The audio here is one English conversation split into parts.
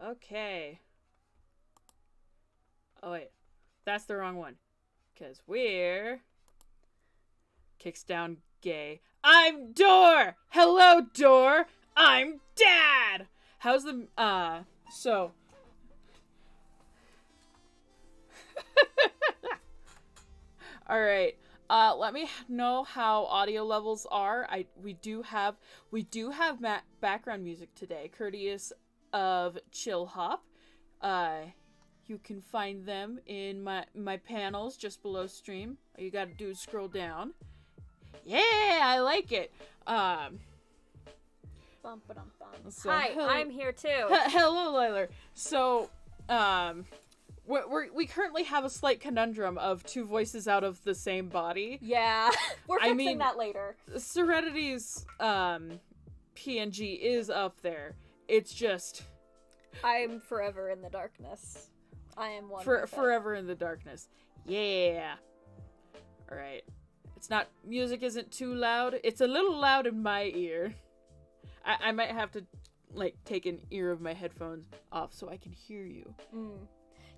Okay. Oh, wait. That's the wrong one. Because we're... Kicks down gay. I'm Door! Hello, Door! I'm Dad! How's the... So... Alright. Let me know how audio levels are. We do have background music today, courteous of Chill Hop. You can find them in my panels just below stream. All you gotta do is scroll down. Yeah, I like it. So, hi, I'm here too. Hello, Liler. So, we currently have a slight conundrum of two voices out of the same body. Yeah, we're fixing that later. Serenity's PNG is up there. It's just... I'm forever in the darkness. I am one forever in the darkness. Yeah. Alright. It's not... Music isn't too loud. It's a little loud in my ear. I might have to, like, take an ear of my headphones off so I can hear you.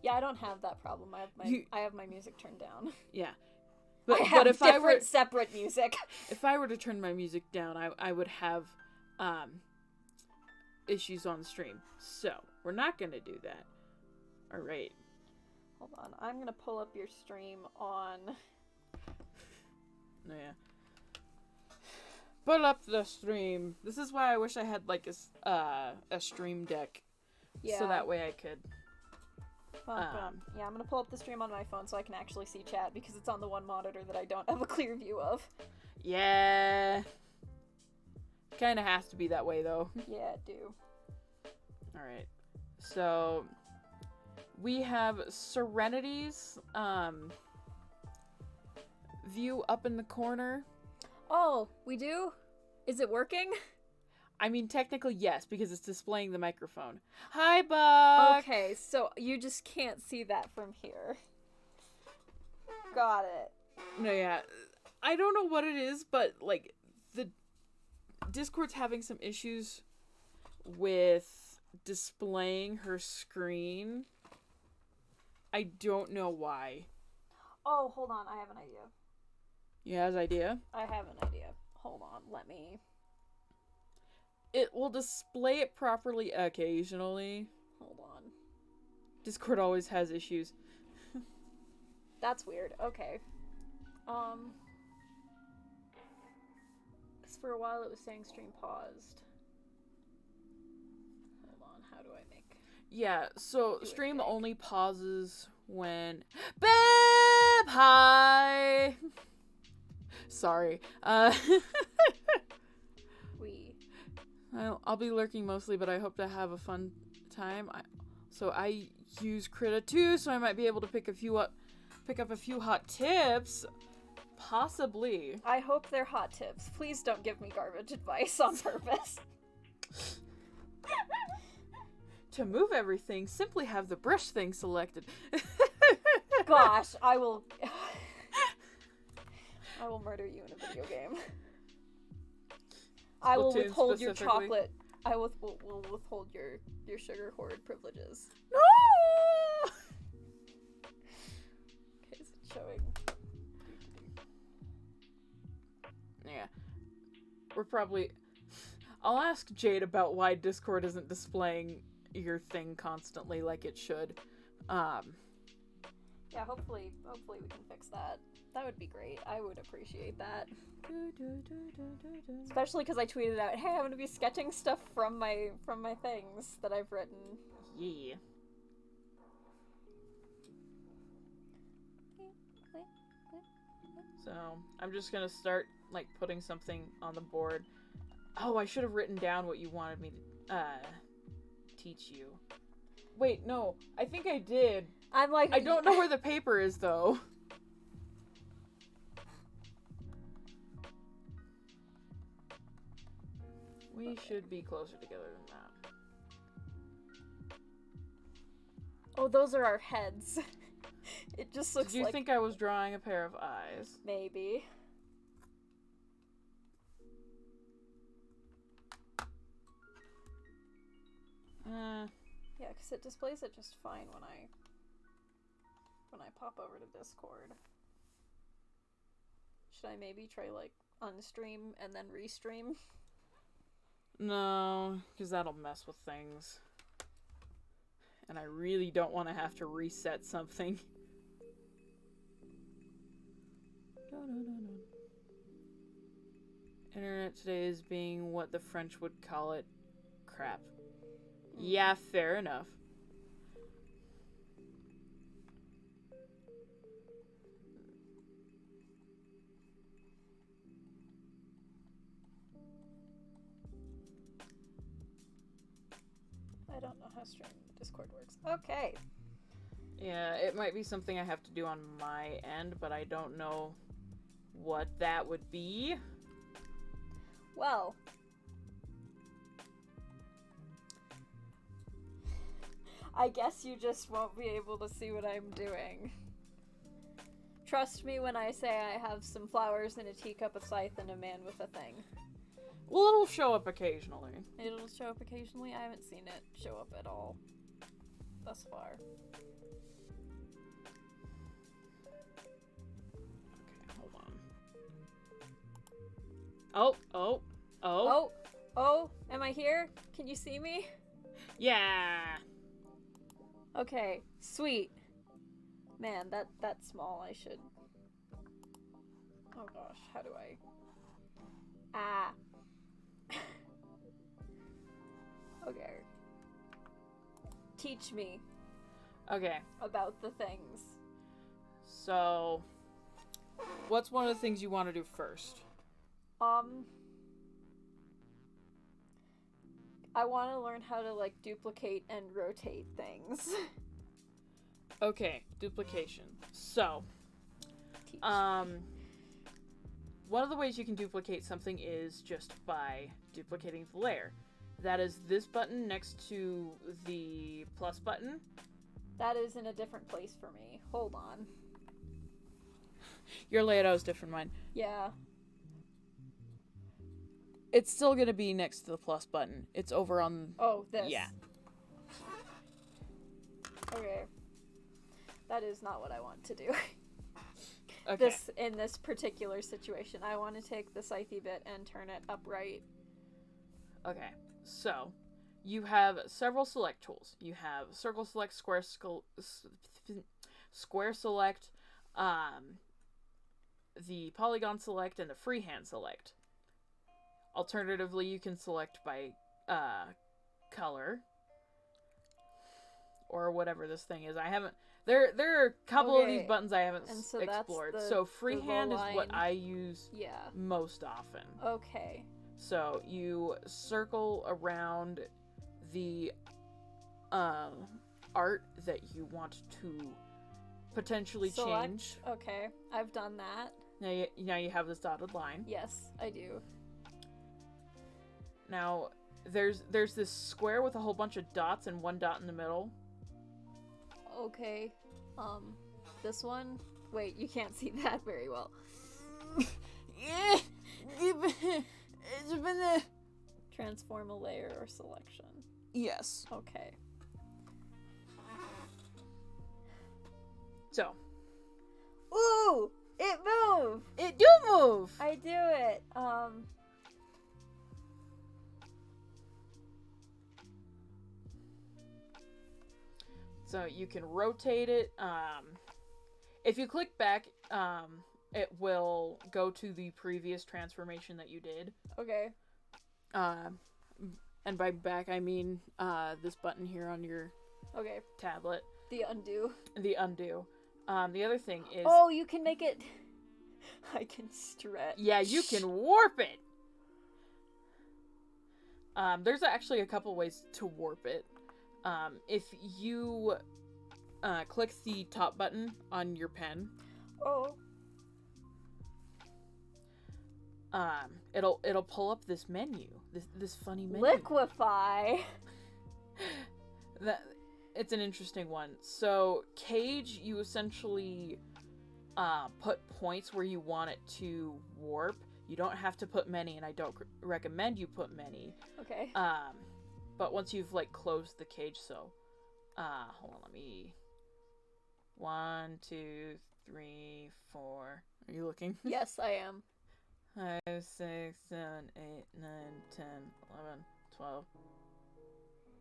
Yeah, I don't have that problem. I have my music turned down. Yeah. But if I were separate music. If I were to turn my music down, I would have issues on stream. So, we're not going to do that. All right. Hold on. I'm going to pull up your stream on... Oh, yeah. Pull up the stream. This is why I wish I had, like, a stream deck. Yeah. So that way I could... yeah, I'm going to pull up the stream on my phone so I can actually see chat because it's on the one monitor that I don't have a clear view of. Yeah. Kind of has to be that way, though. Yeah, it do. Alright. So, we have Serenity's view up in the corner. Oh, we do? Is it working? I mean, technically, yes, because it's displaying the microphone. Hi, Buck! Okay, so you just can't see that from here. Got it. No, yeah. I don't know what it is, but, like, the Discord's having some issues with displaying her screen. I don't know why. Oh, hold on. I have an idea. You have an idea? I have an idea. Hold on. Let me... It will display it properly occasionally. Hold on. Discord always has issues. That's weird. Okay. Because for a while it was saying stream paused. Hold on. How do I make... Yeah, so stream only pauses when... Beb! Hi! Sorry. I'll be lurking mostly, but I hope to have a fun time. So I use Krita too, so I might be able to pick up a few hot tips. Possibly. I hope they're hot tips. Please don't give me garbage advice on purpose. To move everything, simply have the brush thing selected. Gosh, I will murder you in a video game. I will withhold your chocolate. I will withhold your sugar hoard privileges. No! Okay, is it showing? Yeah. We're probably... I'll ask Jade about why Discord isn't displaying your thing constantly like it should. Yeah, hopefully we can fix that. That would be great. I would appreciate that. Especially because I tweeted out, hey, I'm going to be sketching stuff from my things that I've written. Yeah. So, I'm just going to start, like, putting something on the board. Oh, I should have written down what you wanted me to, teach you. Wait, no. I think I did. I'm like... I don't know where the paper is, though. We should be closer together than that. Oh, those are our heads. It just looks like... Did you think I was drawing a pair of eyes? Maybe. Yeah, because it displays it just fine when I pop over to Discord. Should I maybe try, like, unstream and then restream? No, because that'll mess with things. And I really don't want to have to reset something. Internet today is being what the French would call it. Crap. Yeah, fair enough. I don't know how stream Discord works. Okay. Yeah, it might be something I have to do on my end, but I don't know what that would be. Well. I guess you just won't be able to see what I'm doing. Trust me when I say I have some flowers in a teacup, a scythe, and a man with a thing. Well, it'll show up occasionally. It'll show up occasionally? I haven't seen it show up at all thus far. Okay, hold on. Oh, am I here? Can you see me? Yeah. Okay, sweet. Man, that's small. I should... Oh gosh, how do I... Ah. Okay. Teach me. Okay. About the things. So, what's one of the things you want to do first? I want to learn how to, like, duplicate and rotate things. Okay, duplication. So, Teach. one of the ways you can duplicate something is just by duplicating the layer. That is this button next to the plus button. That is in a different place for me. Hold on. Your layout is different than mine. Yeah. It's still gonna be next to the plus button. It's over on... Oh, this. Yeah. Okay. That is not what I want to do. Okay. In this particular situation, I want to take the scythe bit and turn it upright. Okay. So, you have several select tools. You have circle select, square select, the polygon select, and the freehand select. Alternatively, you can select by color or whatever this thing is. I haven't. There are a couple of these buttons I haven't explored. So freehand is what I use most often. Okay. So you circle around the art that you want to potentially change. Okay, I've done that. Now you have this dotted line. Yes, I do. Now there's this square with a whole bunch of dots and one dot in the middle. Okay. This one? Wait, you can't see that very well. Transform a layer or selection. Yes. Okay. So. Ooh! It moved! It do move! I do it. So you can rotate it. If you click back, it will go to the previous transformation that you did. Okay. And by back, I mean this button here on your tablet. The undo. The undo. The other thing is... Oh, you can make it... I can stretch. Yeah, you can warp it! There's actually a couple ways to warp it. If you click the top button on your pen... Oh. It'll pull up this menu. This funny menu. Liquefy! It's an interesting one. So, Cage, you essentially put points where you want it to warp. You don't have to put many, and I don't recommend you put many. Okay. But once you've, like, closed the cage, so... Hold on, let me... 1, 2, 3, 4. Are you looking? Yes, I am. 5, 6, 7, 8, 9, 10, 11, 12.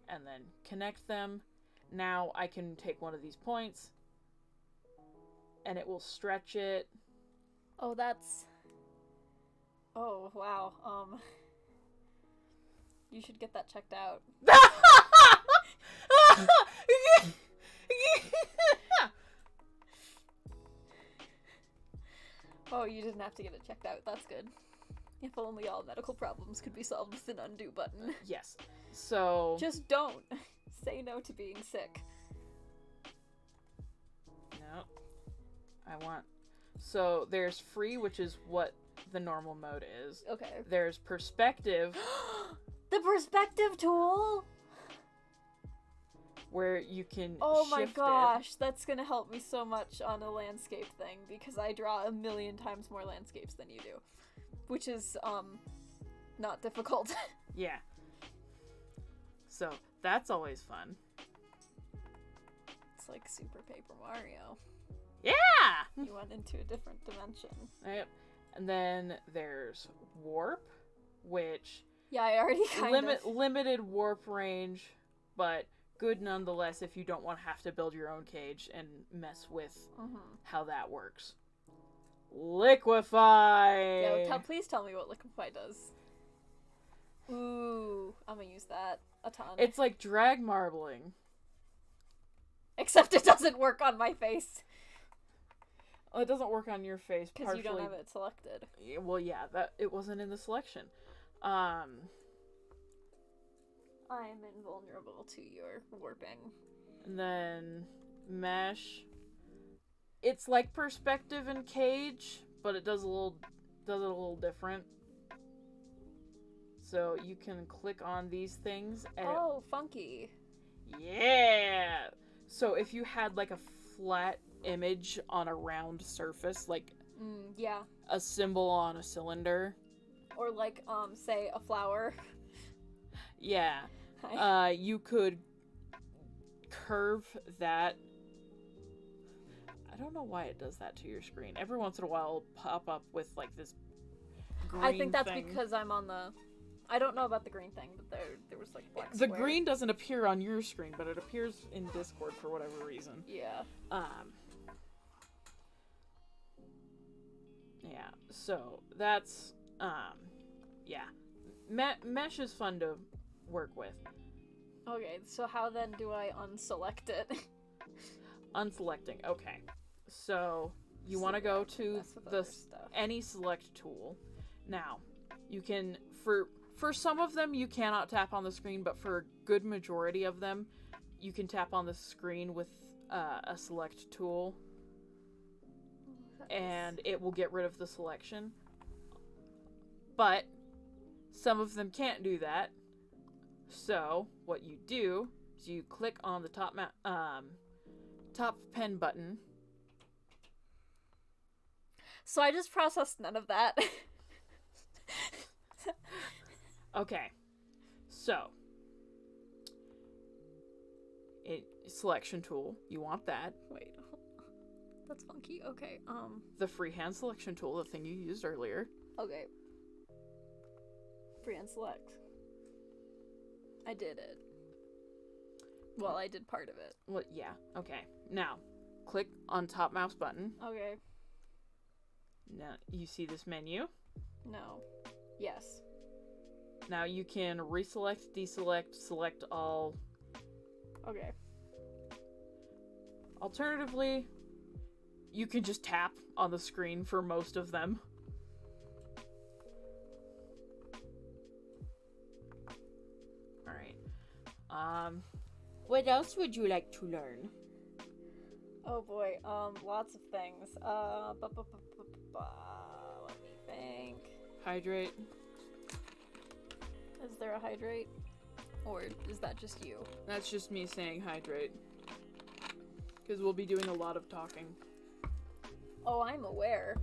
And then connect them. Now I can take one of these points, and it will stretch it. Oh, that's... Oh, wow. You should get that checked out. Oh, you didn't have to get it checked out. That's good. If only all medical problems could be solved with an undo button. Yes. So... Just don't. Say no to being sick. No. I want... So, there's free, which is what the normal mode is. Okay. There's perspective. The perspective tool? Where you can Oh my shift gosh, that's gonna help me so much on a landscape thing, because I draw a million times more landscapes than you do. Which is, not difficult. Yeah. So, that's always fun. It's like Super Paper Mario. Yeah! You went into a different dimension. Yep. And then there's warp, which... Yeah, I already limited warp range, but good nonetheless if you don't want to have to build your own cage and mess with how that works. Liquefy! Yo, please tell me what Liquefy does. Ooh, I'm gonna use that a ton. It's like drag marbling. Except it doesn't work on my face. Well, it doesn't work on your face Because you don't have it selected. Well, yeah, that it wasn't in the selection. I am invulnerable to your warping. And then mesh. It's like perspective and cage, but it does it a little different. So you can click on these things and funky. Yeah. So if you had like a flat image on a round surface, like yeah, a symbol on a cylinder, or like say a flower. Yeah. You could curve that. I don't know why it does that to your screen. Every once in a while it'll pop up with like this green I think that's thing. because I'm on the... I don't know about the green thing, but there was like black The square. green doesn't appear on your screen, but it appears in Discord for whatever reason. Yeah. Yeah, so that's, yeah. Mesh is fun to work with. Okay, so how then do I unselect it? Unselecting, okay. So, you want to go to any select tool. Now, you can, for some of them, you cannot tap on the screen, but for a good majority of them, you can tap on the screen with a select tool, and it will get rid of the selection. But some of them can't do that. So what you do is you click on the top pen button. So I just processed none of that. Okay. So selection tool, you want that. Wait. That's funky. Okay. The freehand selection tool, the thing you used earlier. Okay. Freehand select. I did it. Well, I did part of it. Well, yeah. Okay. Now, click on top mouse button. Okay. Now, you see this menu? No. Yes. Now you can reselect, deselect, select all. Okay. Alternatively, you can just tap on the screen for most of them. Alright. What else would you like to learn? Oh boy, lots of things. Let me think. Hydrate. Is there a hydrate? Or is that just you? That's just me saying hydrate. Because we'll be doing a lot of talking. Oh, I'm aware.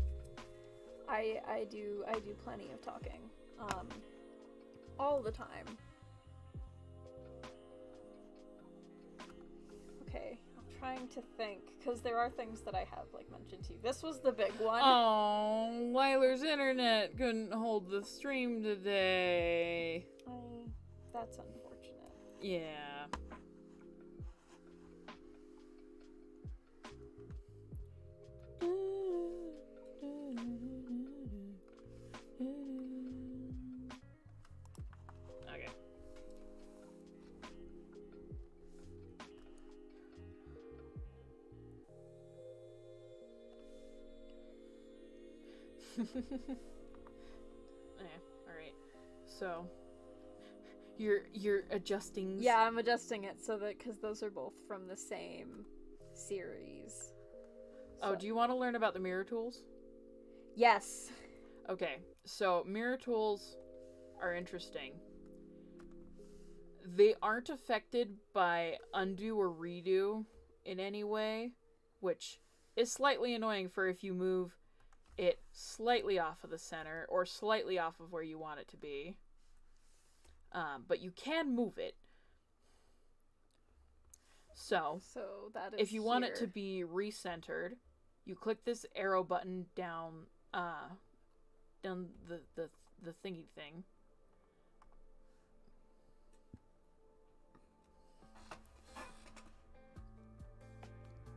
I do plenty of talking. All the time. Okay, I'm trying to think, because there are things that I have, like, mentioned to you. This was the big one. Oh, Wyler's internet couldn't hold the stream today. That's unfortunate. Yeah. Okay. Alright. So you're adjusting. Yeah, I'm adjusting it so that, because those are both from the same series. Oh, So. do you want to learn about the mirror tools? Yes. Okay, so mirror tools are interesting. They aren't affected by undo or redo in any way, which is slightly annoying for if you move it slightly off of the center or slightly off of where you want it to be. But you can move it. So that is if you want it here. to be recentered, you click this arrow button down the thingy thing.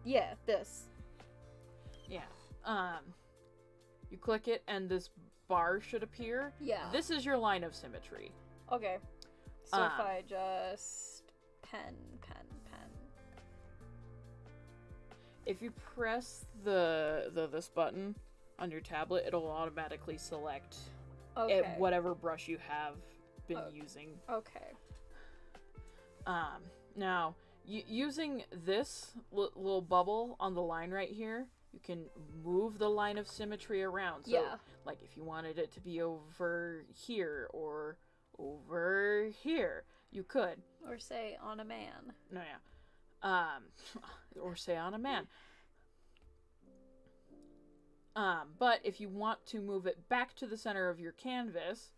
Yeah, this. Yeah. You click it and this bar should appear. Yeah. This is your line of symmetry. Okay. So if I just pen. If you press this button on your tablet, it'll automatically select whatever brush you have been using. Okay. Now, using this little bubble on the line right here, you can move the line of symmetry around. So, like if you wanted it to be over here or over here, you could. Or say on a man. No, yeah. Or say on a man. But if you want to move it back to the center of your canvas,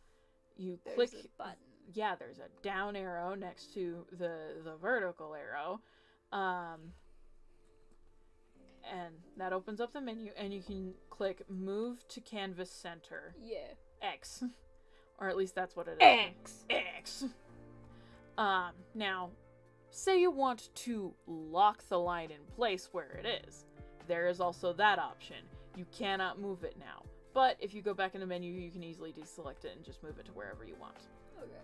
you click a button. Yeah, there's a down arrow next to the vertical arrow. And that opens up the menu and you can click move to canvas center. Yeah. X. Or at least that's what it is. X. Now, say you want to lock the line in place where it is. There is also that option. You cannot move it now. But if you go back in the menu, you can easily deselect it and just move it to wherever you want. Okay.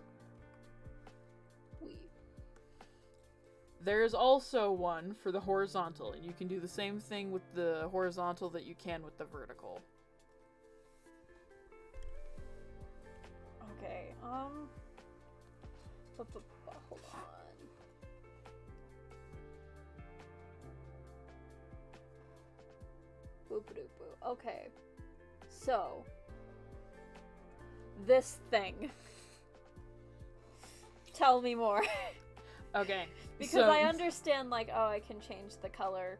There is also one for the horizontal, and you can do the same thing with the horizontal that you can with the vertical. Okay, hold on. Boop-a-doop-boo. Okay. So, this thing. Tell me more. Okay. Because I understand, like, oh, I can change the color,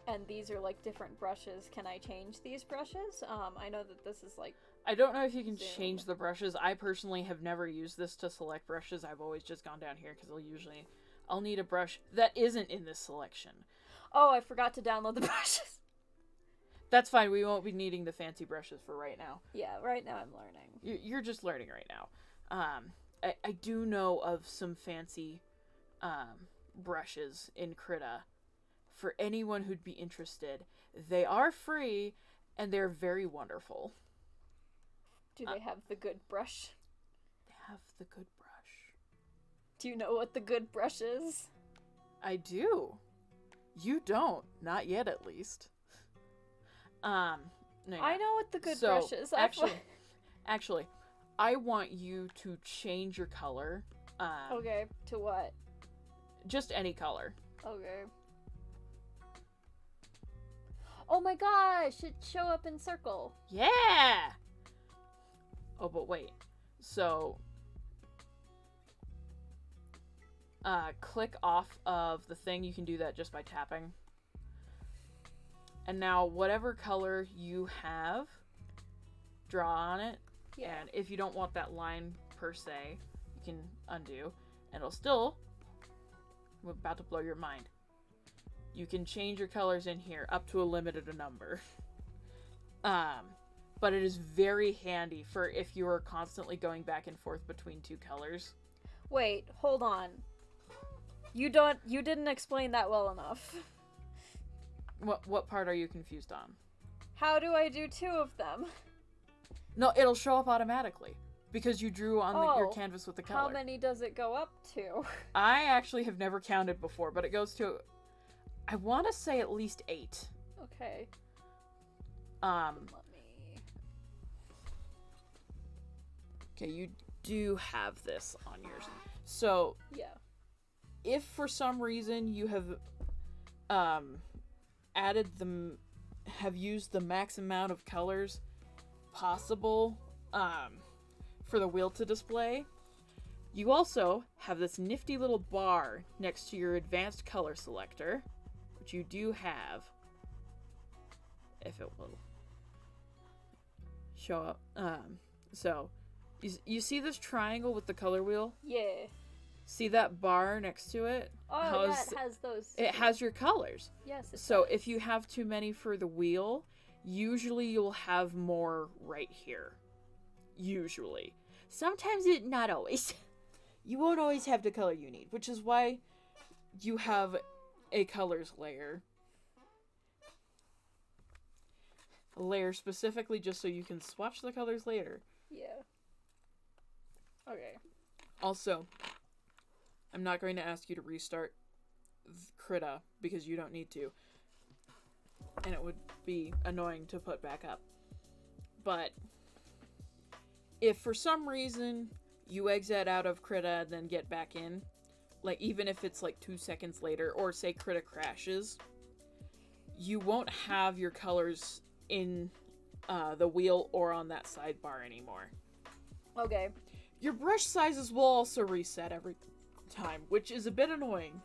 and these are, like, different brushes. Can I change these brushes? I know that this is, like... I don't know if you can change the brushes. I personally have never used this to select brushes. I've always just gone down here, because I'll need a brush that isn't in this selection. Oh, I forgot to download the brushes. That's fine. We won't be needing the fancy brushes for right now. Yeah, right now I'm learning. You're just learning right now. I do know of some fancy brushes in Krita. For anyone who'd be interested, they are free and they're very wonderful. Do they have the good brush? They have the good brush. Do you know what the good brush is? I do. You don't. Not yet, at least. No, yeah. I know what the good brush is. Actually, I want you to change your color. Okay, to what? Just any color. Okay. Oh my gosh, it show up in circle. Yeah! Oh, but wait. So, click off of the thing. You can do that just by tapping. And now, whatever color you have, draw on it. Yeah. And if you don't want that line per se, you can undo. And it'll still... I'm about to blow your mind. You can change your colors in here up to a limited number. But it is very handy for if you are constantly going back and forth between two colors. Wait, hold on. You didn't explain that well enough. What part are you confused on? How do I do 2 of them? No, it'll show up automatically because you drew on your canvas with the color. How many does it go up to? I actually have never counted before, but it goes to, I want to say at least 8. Okay. Let me. Okay, you do have this on yours. So yeah, if for some reason you have have used the max amount of colors possible for the wheel to display, you also have this nifty little bar next to your advanced color selector, which you do have, if it will show up. So you see this triangle with the color wheel? Yeah. See that bar next to it? Oh, yeah, it has those. It has your colors. Yes. So if you have too many for the wheel, usually you'll have more right here. Usually. Sometimes not always. You won't always have the color you need, which is why you have a colors layer. A layer specifically just so you can swatch the colors later. Yeah. Okay. Also, I'm not going to ask you to restart Krita because you don't need to. And it would be annoying to put back up. But if for some reason you exit out of Krita and then get back in, like even if it's like 2 seconds later, or say Krita crashes, you won't have your colors in the wheel or on that sidebar anymore. Okay. Your brush sizes will also reset every time, which is a bit annoying.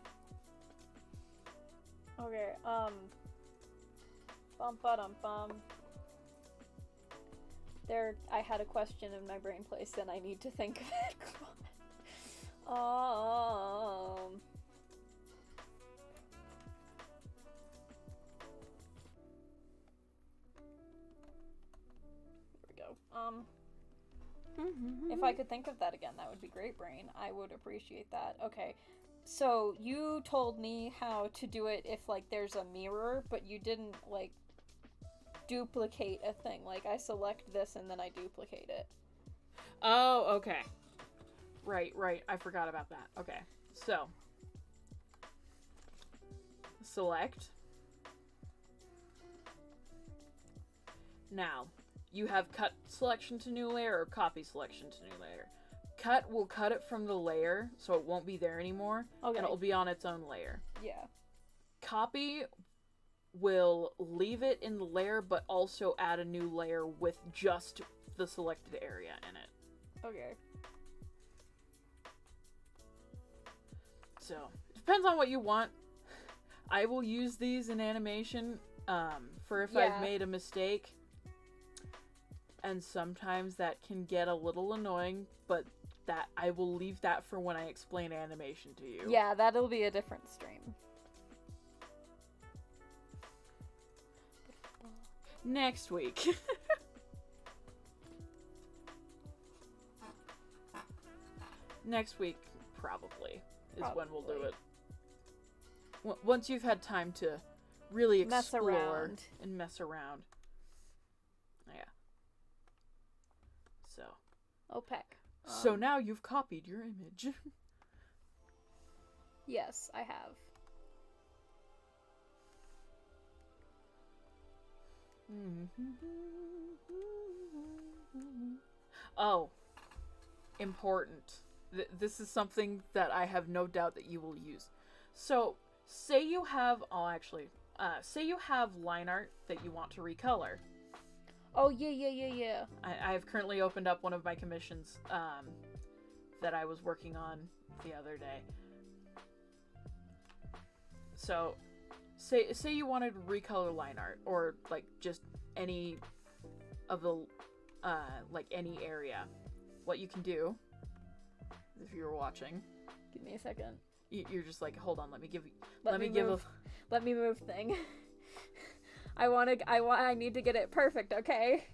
Okay, bum. I had a question in my brain place and I need to think of it. There we go. If I could think of that again, that would be great, brain. I would appreciate that. Okay. So, you told me how to do it if, like, there's a mirror, but you didn't, like, duplicate a thing. Like, I select this and then I duplicate it. Oh, okay. Right. I forgot about that. Okay. So, select. Now, you have cut selection to new layer or copy selection to new layer. Cut will cut it from the layer, so it won't be there anymore, Okay. and it'll be on its own layer. Yeah. Copy will leave it in the layer, but also add a new layer with just the selected area in it. Okay. So, depends on what you want. I will use these in animation for if I've made a mistake. And sometimes that can get a little annoying, but that I will leave that for when I explain animation to you. Yeah, that'll be a different stream. Next week. Next week, probably, is when we'll do it. Once you've had time to really explore and mess around. Yeah. So. OPEC. So now you've copied your image. Yes, I have. Oh, important. This is something that I have no doubt that you will use. So, say you have, say you have line art that you want to recolor. Oh, yeah. I have currently opened up one of my commissions that I was working on the other day. So, say you wanted to recolor line art, or like just any of the like any area. What you can do, if you were watching, Give me a second. You're just like, hold on, let me give let me move thing. I need to get it perfect, okay?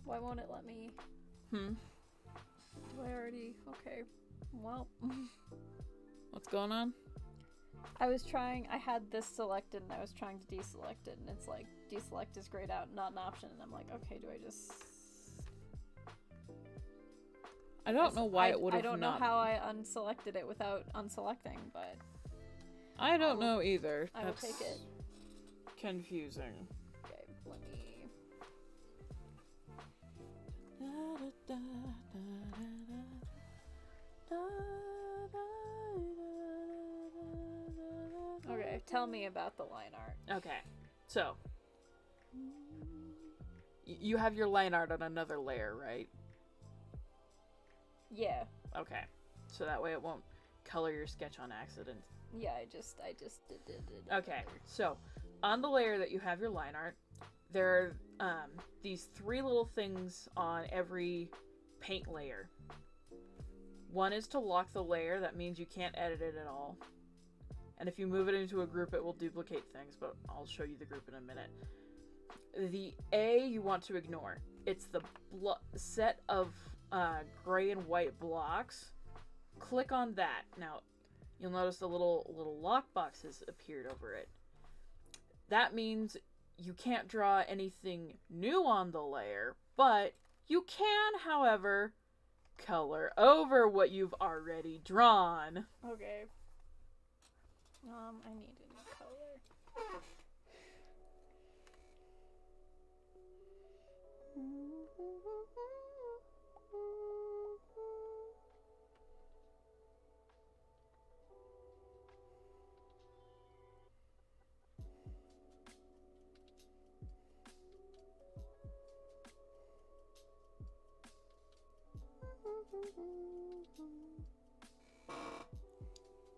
Why won't it let me? Do I already? Okay. Well. What's going on? I had this selected and I was trying to deselect it, and it's like, deselect is grayed out, not an option, and I'm like, okay, do I just... I don't know why it would have I don't know how I unselected it without unselecting, but... I don't know either. I will take it. Confusing. Okay, let me... Okay, tell me about the line art. Okay, so you have your line art on another layer, right? Yeah. Okay, so that way it won't color your sketch on accident. Yeah, I just did it. Okay, so on the layer that you have your line art, there are these three little things on every paint layer. One is to lock the layer. That means you can't edit it at all. And if you move it into a group, it will duplicate things, but I'll show you the group in a minute. The A you want to ignore. It's the set of gray and white blocks. Click on that. Now, you'll notice a little lockbox has appeared over it. That means you can't draw anything new on the layer, but you can, however, color over what you've already drawn. Okay. I need a new color.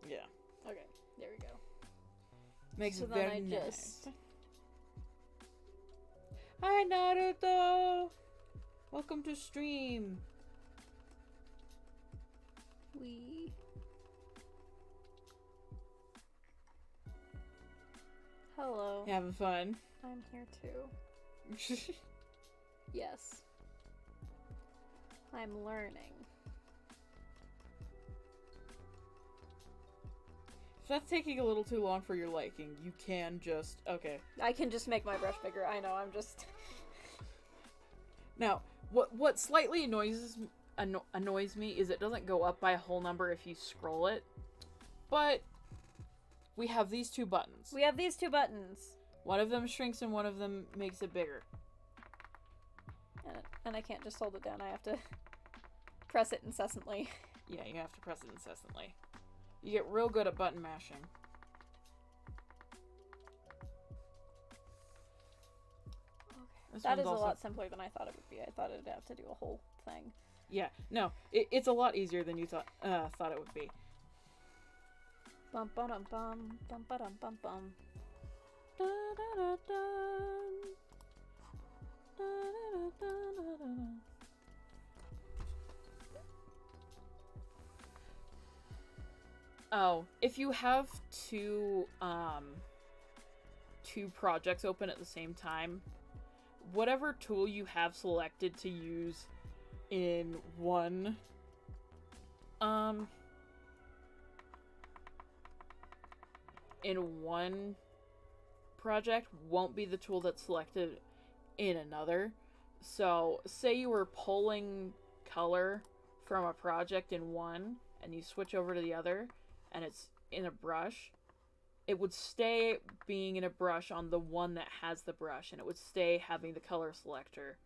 Yeah. Okay, there we go. Makes so it then very I nice. just... Hi Naruto! Welcome to stream. Hello. You having fun? I'm here too. Yes. I'm learning. If that's taking a little too long for your liking, you can just... Okay. I can just make my brush bigger. I know, I'm just... Now, what slightly annoys me is it doesn't go up by a whole number if you scroll it. But we have these two buttons. We have these two buttons. One of them shrinks and one of them makes it bigger. And I can't just hold it down. I have to press it incessantly. Yeah, you have to press it incessantly. You get real good at button mashing. Okay. That is a lot simpler than I thought it would be. I thought it'd have to do a whole thing. Yeah, no, it's a lot easier than you thought it would be. Bum ba dum bum bum ba dum bum bum. Da, da, da, da. Da, da, da, da, da, da. Oh, if you have two projects open at the same time, whatever tool you have selected to use in one project won't be the tool that's selected in another. So, say you were pulling color from a project in one and you switch over to the other and it's in a brush, it would stay being in a brush on the one that has the brush, and it would stay having the color selector.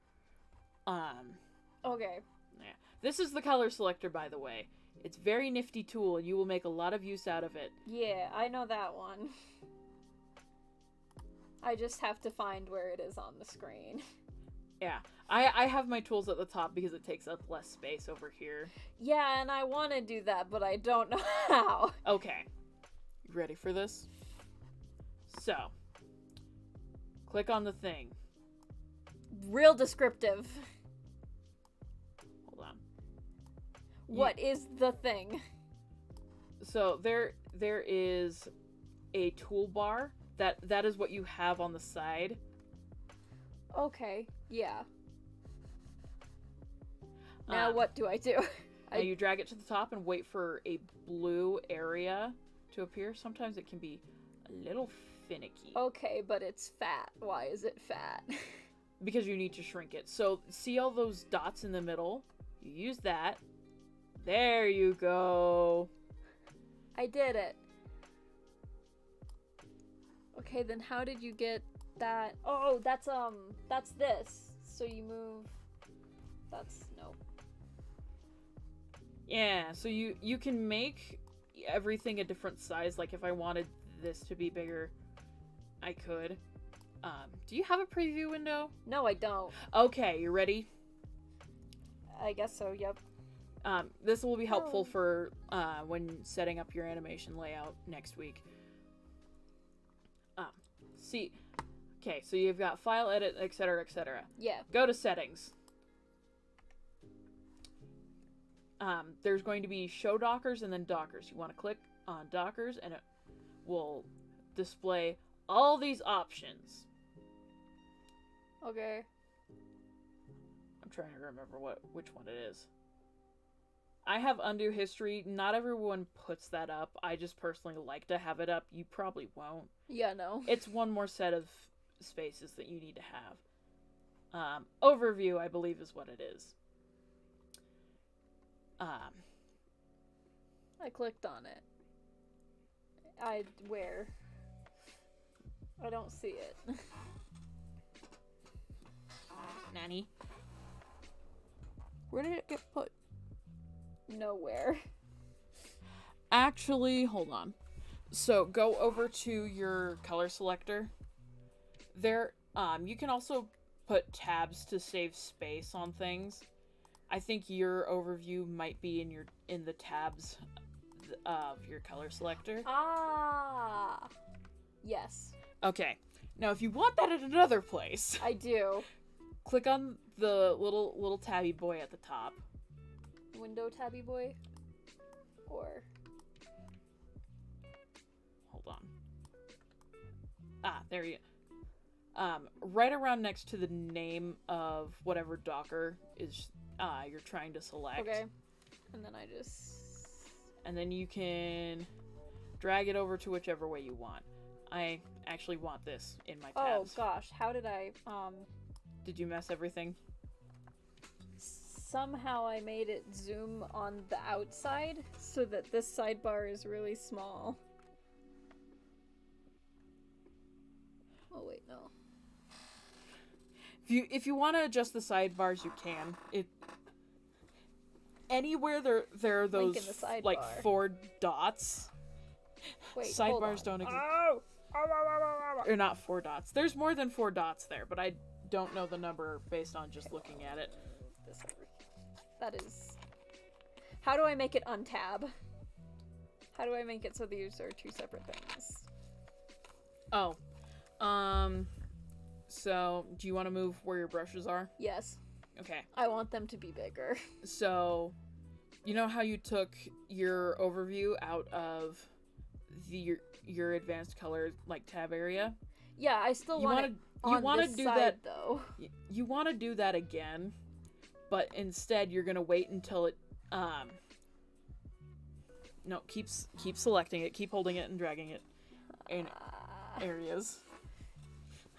Okay. Yeah. This is the color selector, by the way. It's a very nifty tool, and you will make a lot of use out of it. Yeah, I know that one. I just have to find where it is on the screen. Yeah. I have my tools at the top because it takes up less space over here. Yeah, and I want to do that, but I don't know how. Okay. You ready for this? So, click on the thing. Real descriptive. Hold on. What is the thing? So there is a toolbar. That is what you have on the side. Okay, yeah. Now Um, what do I do? Now you drag it to the top and wait for a blue area to appear. Sometimes it can be a little finicky. Okay, but it's fat. Why is it fat? Because you need to shrink it. So see all those dots in the middle? You use that. There you go. I did it. Okay, then how did you get that? Oh, that's this. So you move. That's nope. Yeah, so you can make everything a different size. Like if I wanted this to be bigger, I could. Do you have a preview window? No, I don't. Okay, you ready? I guess so, yep. This will be helpful for when setting up your animation layout next week. See, okay, so you've got file, edit, etc., etc. Yeah. Go to settings. There's going to be show dockers and then dockers. You want to click on dockers and it will display all these options. Okay. I'm trying to remember which one it is. I have undo history. Not everyone puts that up. I just personally like to have it up. You probably won't. Yeah, no. It's one more set of spaces that you need to have. Overview, I believe, is what it is. I clicked on it. Where? I don't see it. Nanny? Where did it get put? Nowhere. Actually, hold on. So go over to your color selector. There, you can also put tabs to save space on things. I think your overview might be in the tabs of your color selector. Ah. Yes. Okay. Now, if you want that at another place, I do. click on the little tabby boy at the top. Window tabby boy? Or... Hold on. There you go. Right around next to the name of whatever Docker is you're trying to select. Okay. And then I just... And then you can drag it over to whichever way you want. I actually want this in my tabs. Oh gosh, how did I, Did you mess everything? Somehow I made it zoom on the outside so that this sidebar is really small. Oh wait, no. If you want to adjust the sidebars, you can. Anywhere there are those like 4 dots. Wait, sidebars don't exist. Oh! Or not 4 dots. There's more than 4 dots there, but I don't know the number based on just looking at it. That is... How do I make it untab? How do I make it so these are 2 separate things? Oh. So, do you want to move where your brushes are? Yes. Okay. I want them to be bigger. So, you know how you took your overview out of your advanced color like tab area? Yeah, I still want it on this do side, that though. You want to do that again, but instead you're going to wait until it no, keep selecting it, keep holding it and dragging it in areas.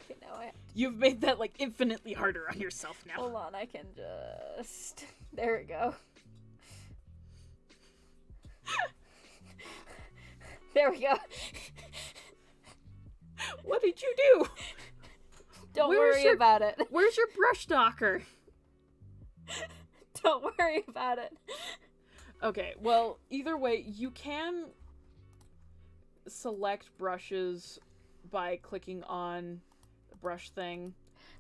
Okay, now I have to... You've made that like infinitely harder on yourself now. Hold on, I can just... There we go. There we go. What did you do? Don't worry about it. Where's your brush docker? Don't worry about it. Okay, well, either way, you can select brushes by clicking on the brush thing.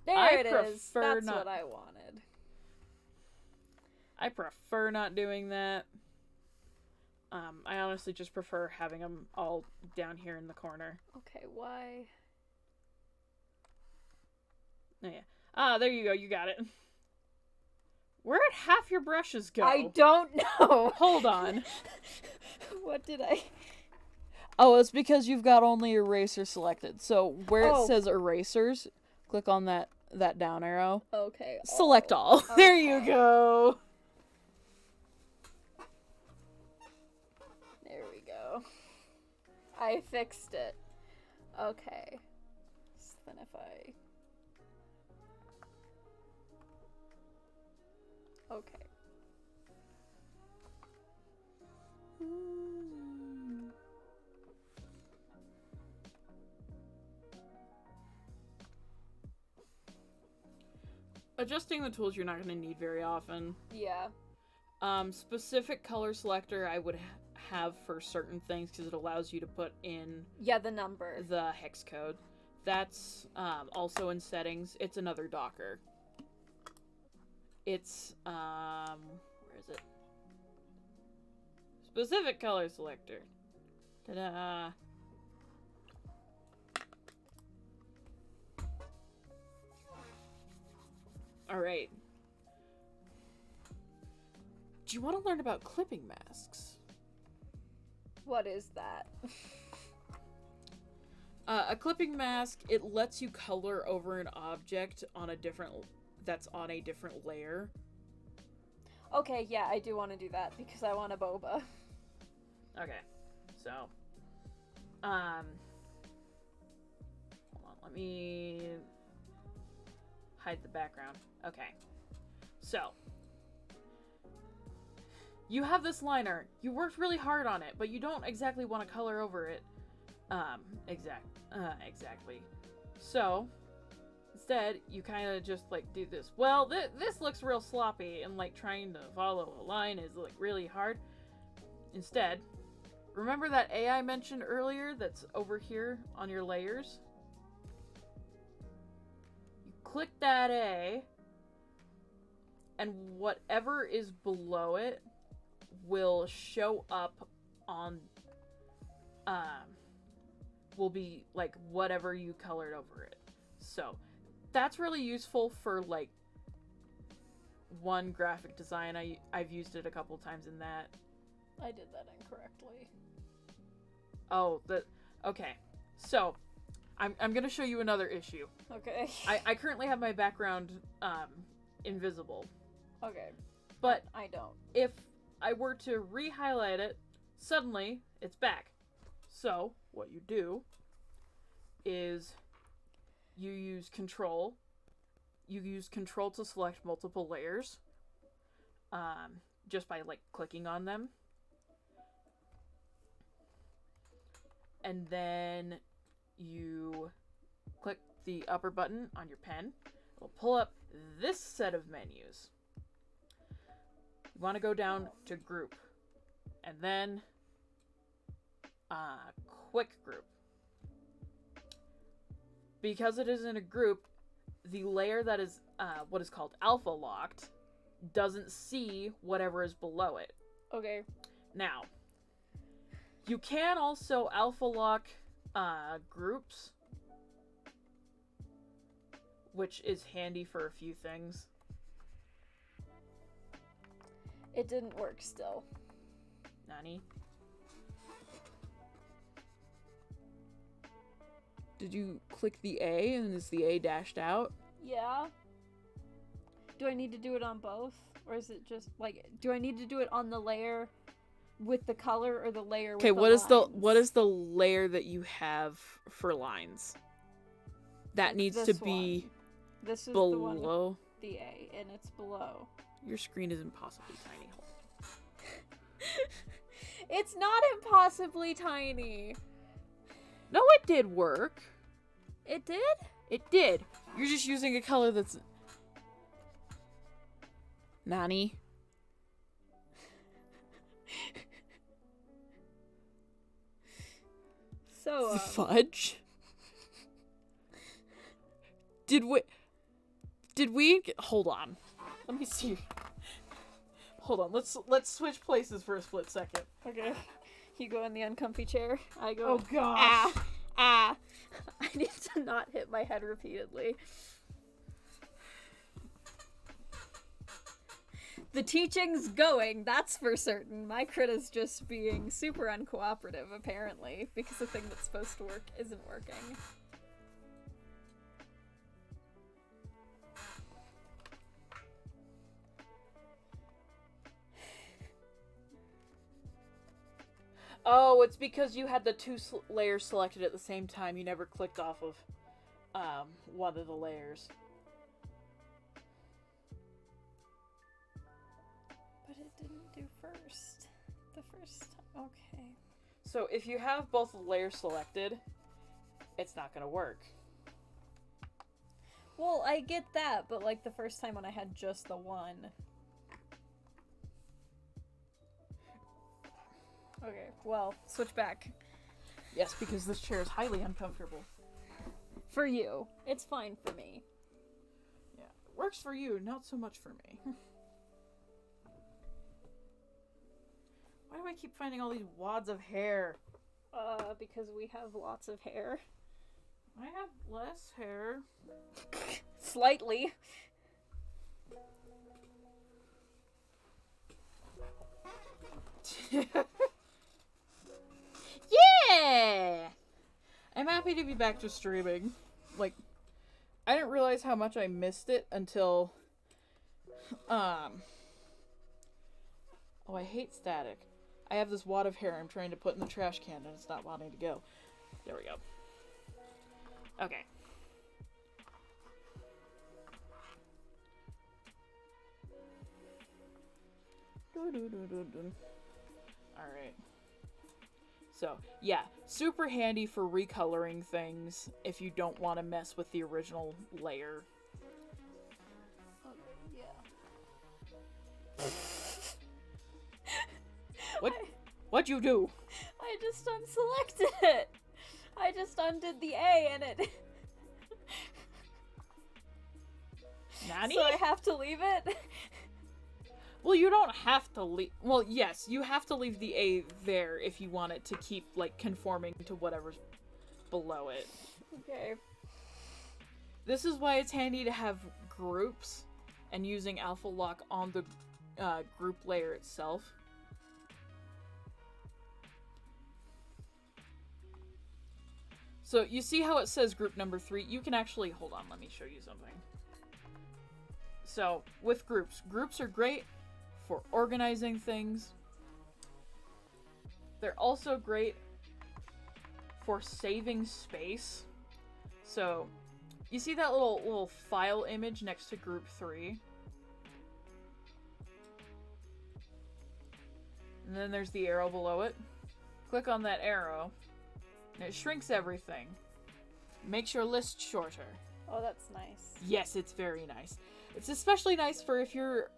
There it is. That's what I wanted. I prefer not doing that. I honestly just prefer having them all down here in the corner. Okay, why? Oh, yeah. Ah, there you go. You got it. Where'd half your brushes go? I don't know. Hold on. What did I... Oh, it's because you've got only eraser selected. So where it says erasers, click on that down arrow. Okay. Select all. Okay. There you go. There we go. I fixed it. Okay. So then if I... Okay. Adjusting the tools you're not going to need very often. Yeah. Specific color selector I would have for certain things because it allows you to put in... Yeah, the number. The hex code. That's also in settings. It's another Docker. It's, where is it? Specific color selector. Ta-da! Alright. Do you want to learn about clipping masks? What is that? A clipping mask, it lets you color over an object on a different... that's on a different layer. Okay, yeah, I do want to do that because I want a boba. Okay. So, hold on, let me hide the background. Okay. So, you have this liner. You worked really hard on it, but you don't exactly want to color over it. Exactly. So, instead, you kind of just, like, do this. Well, this looks real sloppy, and, like, trying to follow a line is, like, really hard. Instead, remember that A I mentioned earlier that's over here on your layers? You click that A, and whatever is below it will show up on, will be, like, whatever you colored over it. So, that's really useful for, like, one graphic design. I've used it a couple times in that. I did that incorrectly. Oh, okay. So, I'm gonna show you another issue. Okay. I currently have my background, invisible. Okay. But I don't. If I were to re-highlight it, suddenly, it's back. So, what you do is you use Control. You use Control to select multiple layers. Just by, like, clicking on them. And then you click the upper button on your pen. It will pull up this set of menus. You want to go down to Group. And then Quick Group. Because it is in a group, the layer that is what is called alpha locked doesn't see whatever is below it. Okay. Now, you can also alpha lock groups, which is handy for a few things. It didn't work still. Nani? Did you click the A and is the A dashed out? Yeah. Do I need to do it on both? Or is it just, like, do I need to do it on the layer with the color or the layer with the lines? What is the layer that you have for lines? That needs to be one. This is below. The one with the A, and it's below. Your screen is impossibly tiny. It's not impossibly tiny. No, it did work. It did? It did. You're just using a color that's... Nani? So, Fudge? Did we... Did we... Hold on. Let me see. Hold on. Let's switch places for a split second. Okay. You go in the uncomfy chair. I go... Oh, gosh. Ah. I need to not hit my head repeatedly. The teaching's going, that's for certain. My Krita's just being super uncooperative, apparently, because the thing that's supposed to work isn't working. Oh, it's because you had the two layers selected at the same time. You never clicked off of one of the layers. But it didn't do first. The first time. Okay. So if you have both the layers selected, it's not gonna work. Well, I get that, but like the first time when I had just the one. Okay, well, switch back. Yes, because this chair is highly uncomfortable. For you. It's fine for me. Yeah, it works for you, not so much for me. Why do I keep finding all these wads of hair? Because we have lots of hair. I have less hair. Slightly. Yeah! I'm happy to be back to streaming. Like, I didn't realize how much I missed it until, oh, I hate static. I have this wad of hair I'm trying to put in the trash can and it's not wanting to go. There we go. Okay. Alright. So, yeah, super handy for recoloring things if you don't want to mess with the original layer. Okay, yeah. What'd you do? I just unselected it. I just undid the A and it... Nani? So I have to leave it? Well, you don't have to leave... Well, yes, you have to leave the A there if you want it to keep, like, conforming to whatever's below it. Okay. This is why it's handy to have groups and using alpha lock on the group layer itself. So, you see how it says group number 3? You can actually... Hold on, let me show you something. So, with groups. Groups are great for organizing things. They're also great for saving space. So, you see that little file image next to group 3? And then there's the arrow below it. Click on that arrow, and it shrinks everything. Makes your list shorter. Oh, that's nice. Yes, it's very nice. It's especially nice for if you're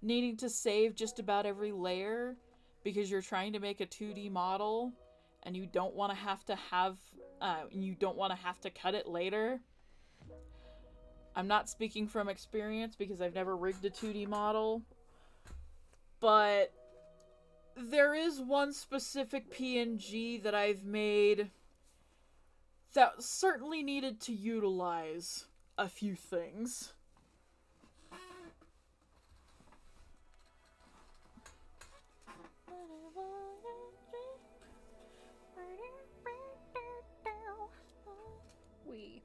needing to save just about every layer because you're trying to make a 2D model and you don't want to have to cut it later. I'm not speaking from experience because I've never rigged a 2D model, but there is one specific PNG that I've made that certainly needed to utilize a few things. We.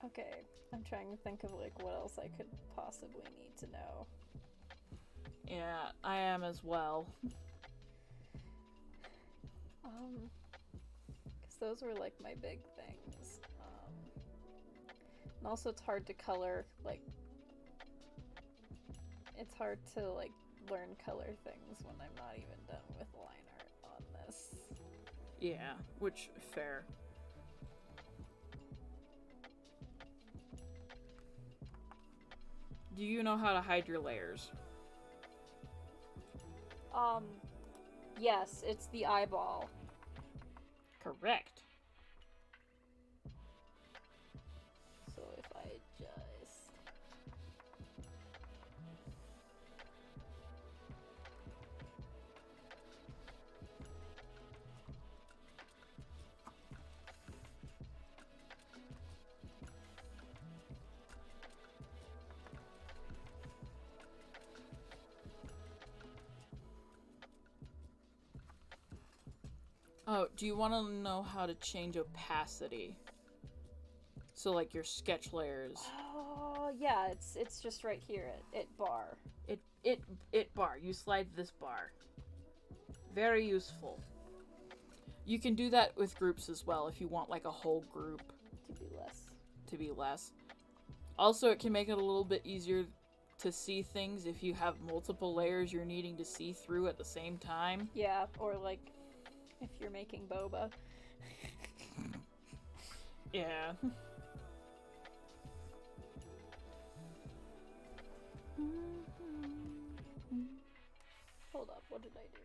Okay, I'm trying to think of like what else I could possibly need to know. Yeah, I am as well. Because those were like my big things. And also it's hard to color, like, it's hard to like learn color things when I'm not even done with line art on this. Yeah, which, fair. Do you know how to hide your layers? Yes, it's the eyeball. Correct. So if I just... Oh, do you want to know how to change opacity? So like your sketch layers. Oh, yeah, it's just right here at bar. It bar. You slide this bar. Very useful. You can do that with groups as well if you want like a whole group To be less. Also, it can make it a little bit easier to see things if you have multiple layers you're needing to see through at the same time. Yeah, or like if you're making boba. Yeah. Hold up, what did I do?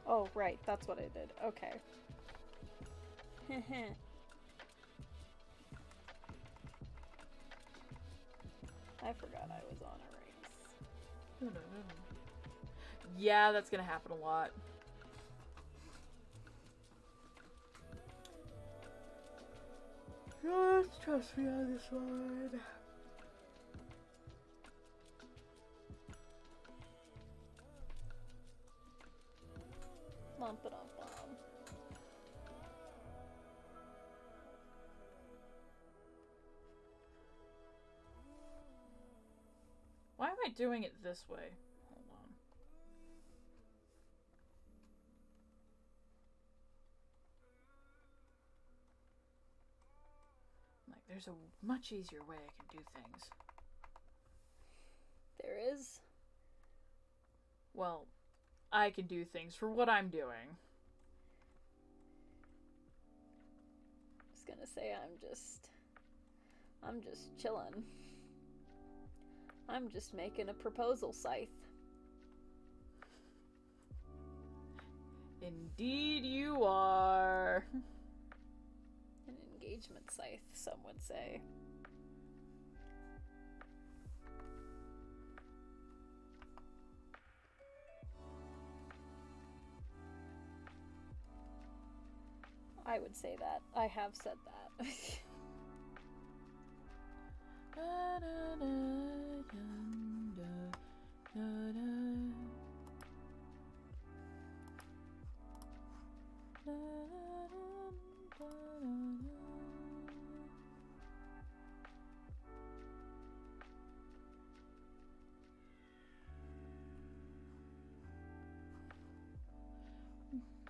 Oh, right, that's what I did. Okay. I forgot I was on a race. Yeah, that's gonna happen a lot. Just trust me on this one. Lump-a-dum-bum. Why am I doing it this way? Hold on. Like, there's a much easier way I can do things. There is? Well, I can do things for what I'm doing. I was gonna say I'm just chillin'. I'm just making a proposal scythe. Indeed you are. An engagement scythe, some would say. I would say that. I have said that.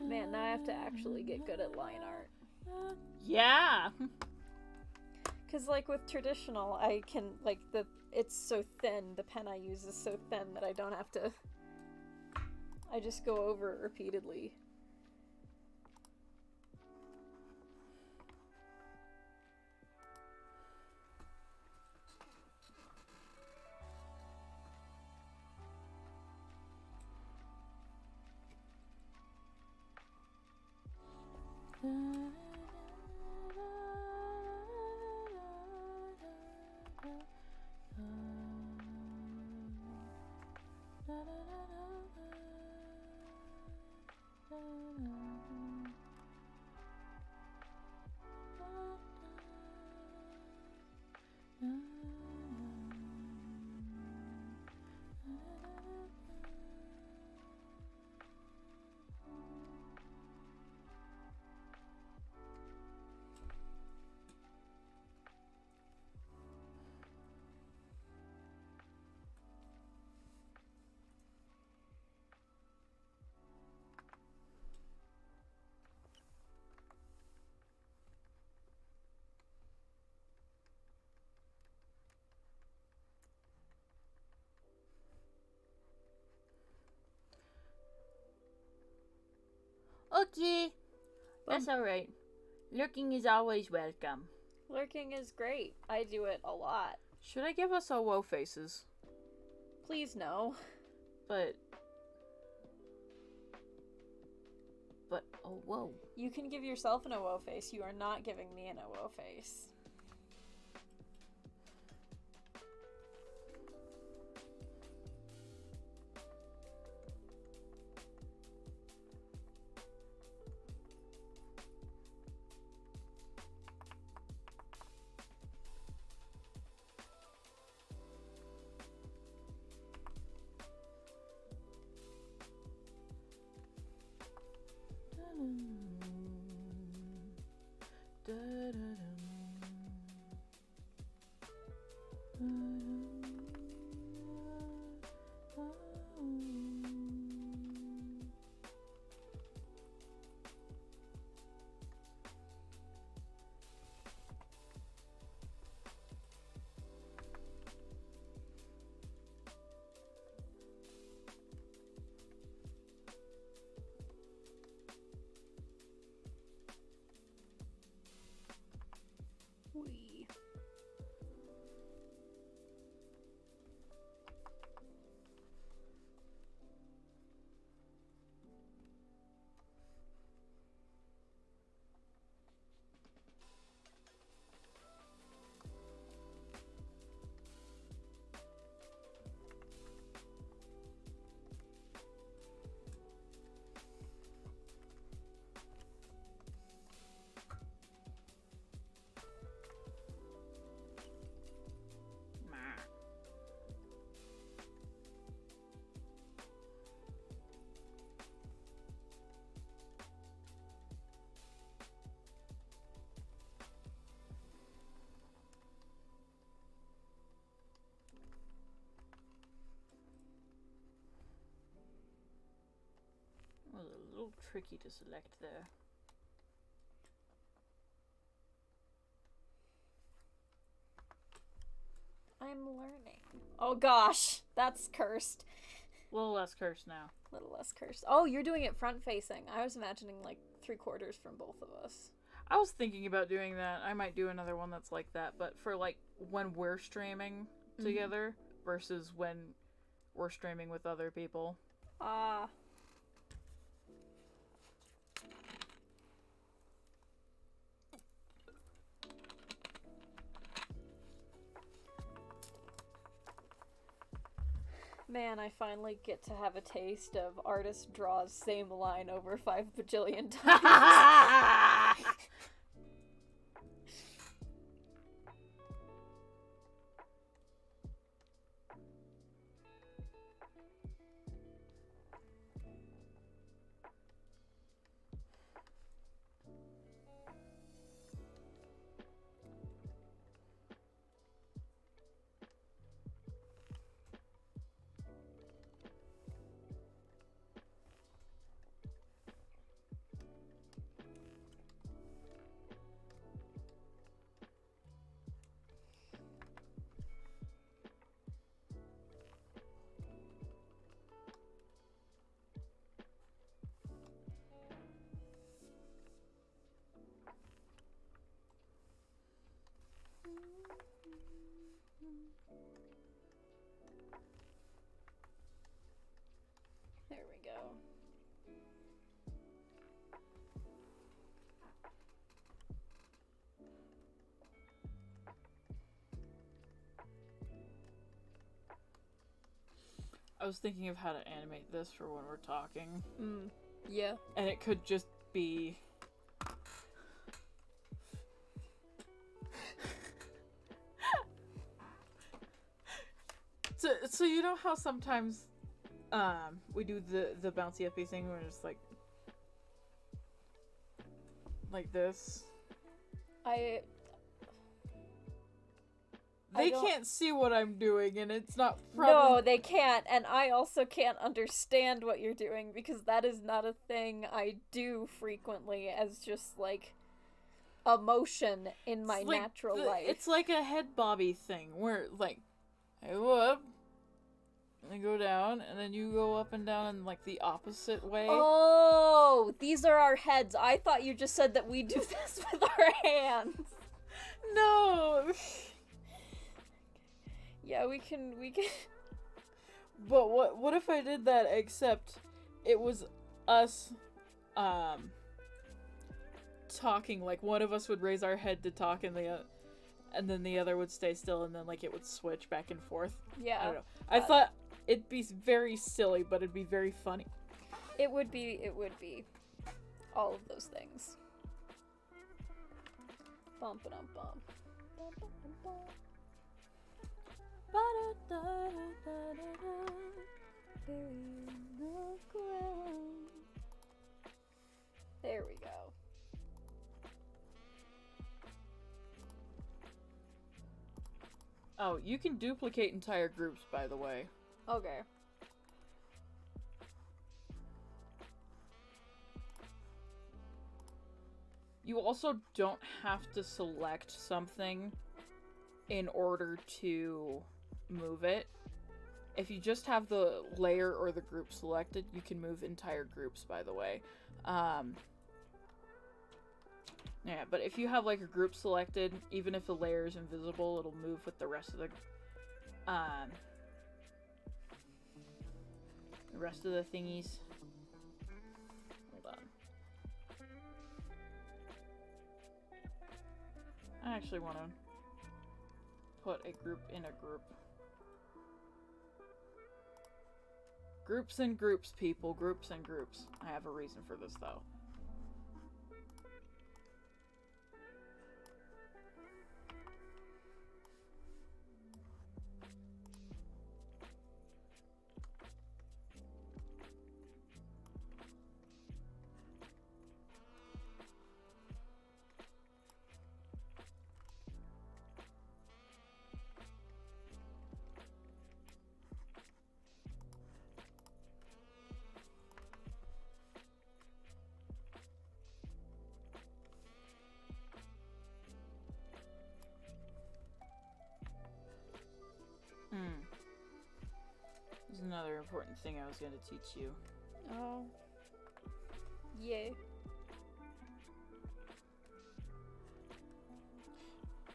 Man, now I have to actually get good at line art. Yeah. Because, like, with traditional, I can, like, it's so thin, the pen I use is so thin that I don't have to, I just go over it repeatedly. Okay. That's alright. Lurking is always welcome. Lurking is great. I do it a lot. Should I give us our woe faces? Please no. But, oh, whoa. You can give yourself an OO face. You are not giving me an OO face. Wee. Was a little tricky to select there. I'm learning. Oh gosh, that's cursed. A little less cursed now. A little less cursed. Oh, you're doing it front facing. I was imagining like 3/4 from both of us. I was thinking about doing that. I might do another one that's like that, but for like when we're streaming together versus when we're streaming with other people. Ah. Man, I finally get to have a taste of artist draws same line over 5 bajillion times. There we go. I was thinking of how to animate this for when we're talking. Yeah. And it could just be... So you know how sometimes we do the bouncy FP thing where it's like this? They can't see what I'm doing, and it's not No, they can't, and I also can't understand what you're doing, because that is not a thing I do frequently as just, like, emotion in my natural life. It's like a head bobby thing, where, like, hey, whoop, and go down, and then you go up and down in like the opposite way. Oh, these are our heads. I thought you just said that we do this with our hands. No. Yeah, we can. But what if I did that except it was us talking, like one of us would raise our head to talk and then the other would stay still, and then like it would switch back and forth. Yeah. I don't know. I thought it'd be very silly, but it'd be very funny. It would be all of those things. Bum ba dum bum. Bum ba dum bum. Ba-da-da-da-da-da-da. Bury in the ground. There we go. Oh, you can duplicate entire groups, by the way. Okay. You also don't have to select something in order to move it. If you just have the layer or the group selected, you can move entire groups, by the way. Yeah, but if you have like a group selected, even if the layer is invisible, it'll move with the rest of the thingies. Hold on. I actually want to put a group in a group. Groups and groups, people. Groups and groups. I have a reason for this, though. There's another important thing I was going to teach you. Oh. Yay.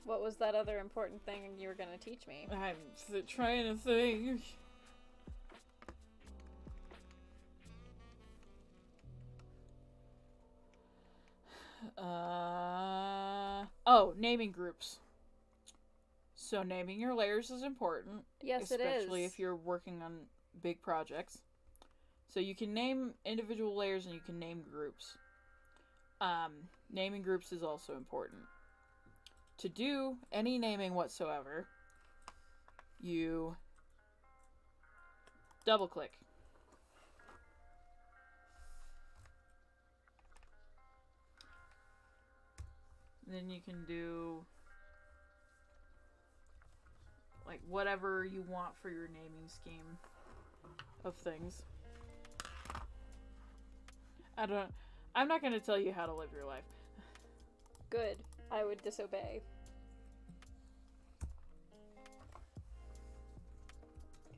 What was that other important thing you were going to teach me? I'm trying to think. Oh, naming groups. So naming your layers is important. Yes, it is. Especially if you're working on big projects. So you can name individual layers and you can name groups. Naming groups is also important. To do any naming whatsoever, you double click. Then you can do like whatever you want for your naming scheme of things. I'm not going to tell you how to live your life. Good. I would disobey.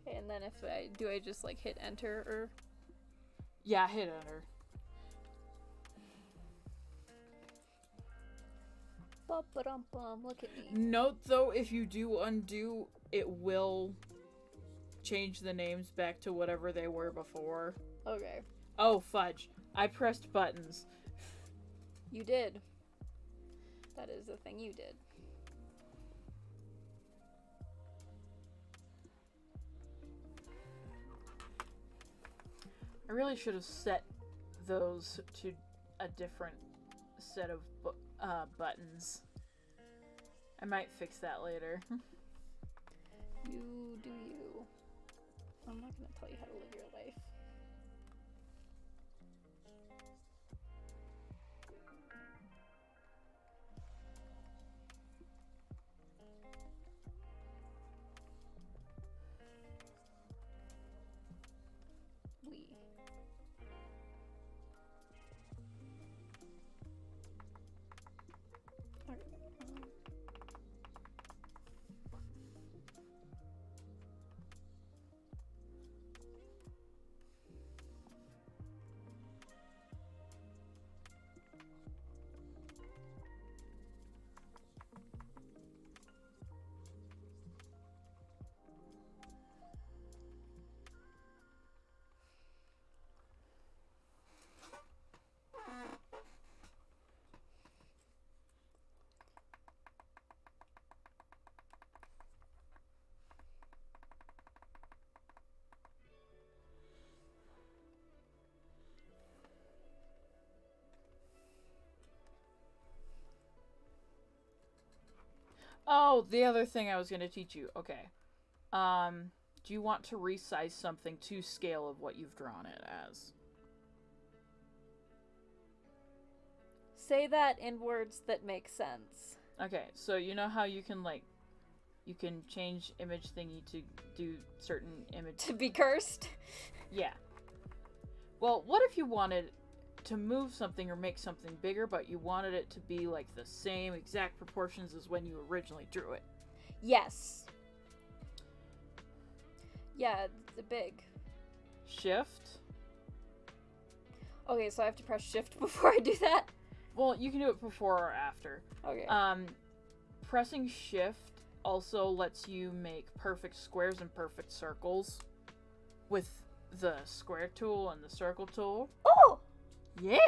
Okay, and then if I just like hit enter or? Yeah, hit enter. Ba-ba-dum-bum, look at me. Note though, if you do undo, it will change the names back to whatever they were before. Okay. Oh, fudge. I pressed buttons. You did. That is the thing you did. I really should have set those to a different set of buttons. I might fix that later. You do you. I'm not gonna tell you how to live your life. We. Okay. Oh, the other thing I was going to teach you. Okay. Do you want to resize something to scale of what you've drawn it as? Say that in words that make sense. Okay, so you know how you can, like, you can change image thingy to do certain image... To be cursed? Yeah. Well, what if you wanted to move something or make something bigger, but you wanted it to be, like, the same exact proportions as when you originally drew it? Yes. Yeah, the big. Shift. Okay, so I have to press shift before I do that? Well, you can do it before or after. Okay. Pressing shift also lets you make perfect squares and perfect circles with the square tool and the circle tool. Oh! Yeah!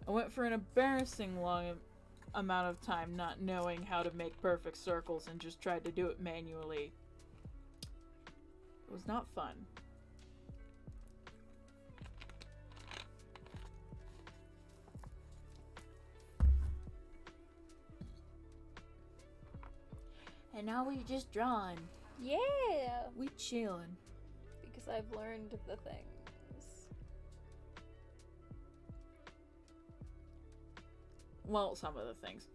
I went for an embarrassing long amount of time not knowing how to make perfect circles and just tried to do it manually. It was not fun. And now we just drawn. Yeah! We chillin'. Because I've learned the things. Well, some of the things.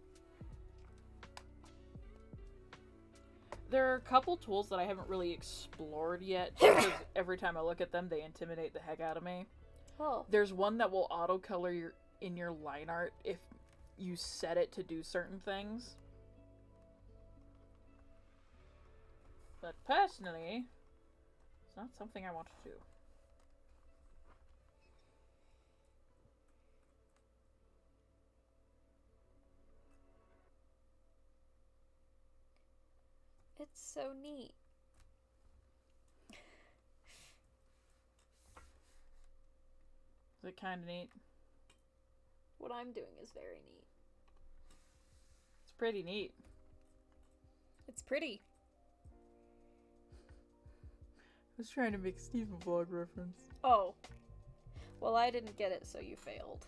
There are a couple tools that I haven't really explored yet, because every time I look at them, they intimidate the heck out of me. Oh. There's one that will auto-color in your line art if you set it to do certain things. But personally, it's not something I want to do. It's so neat. Is it kind of neat? What I'm doing is very neat. It's pretty neat. It's pretty. I was trying to make Stephen Vlog reference. Oh. Well, I didn't get it, so you failed.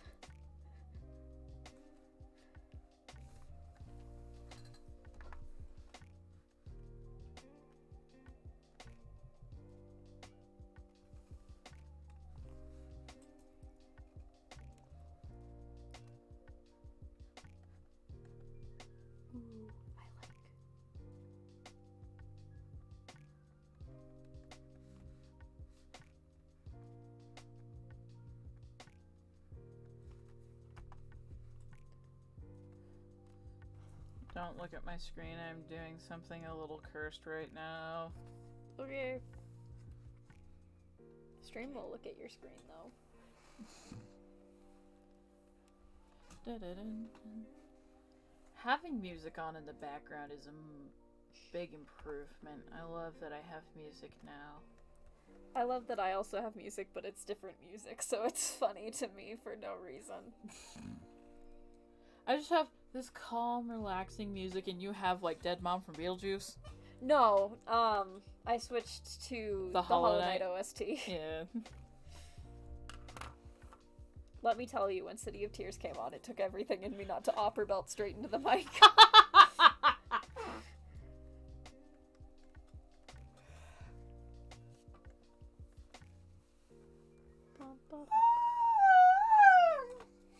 Ooh, I like. Don't look at my screen, I'm doing something a little cursed right now. Okay. Stream will look at your screen, though. Dun-dun-dun-dun. Having music on in the background is a big improvement. I love that I have music now. I love that I also have music, but it's different music, so it's funny to me for no reason. I just have this calm, relaxing music, and you have, like, Dead Mom from Beetlejuice. No, I switched to the Hollow Knight OST. Yeah. Let me tell you, when City of Tears came on, it took everything in me not to opera belt straight into the mic.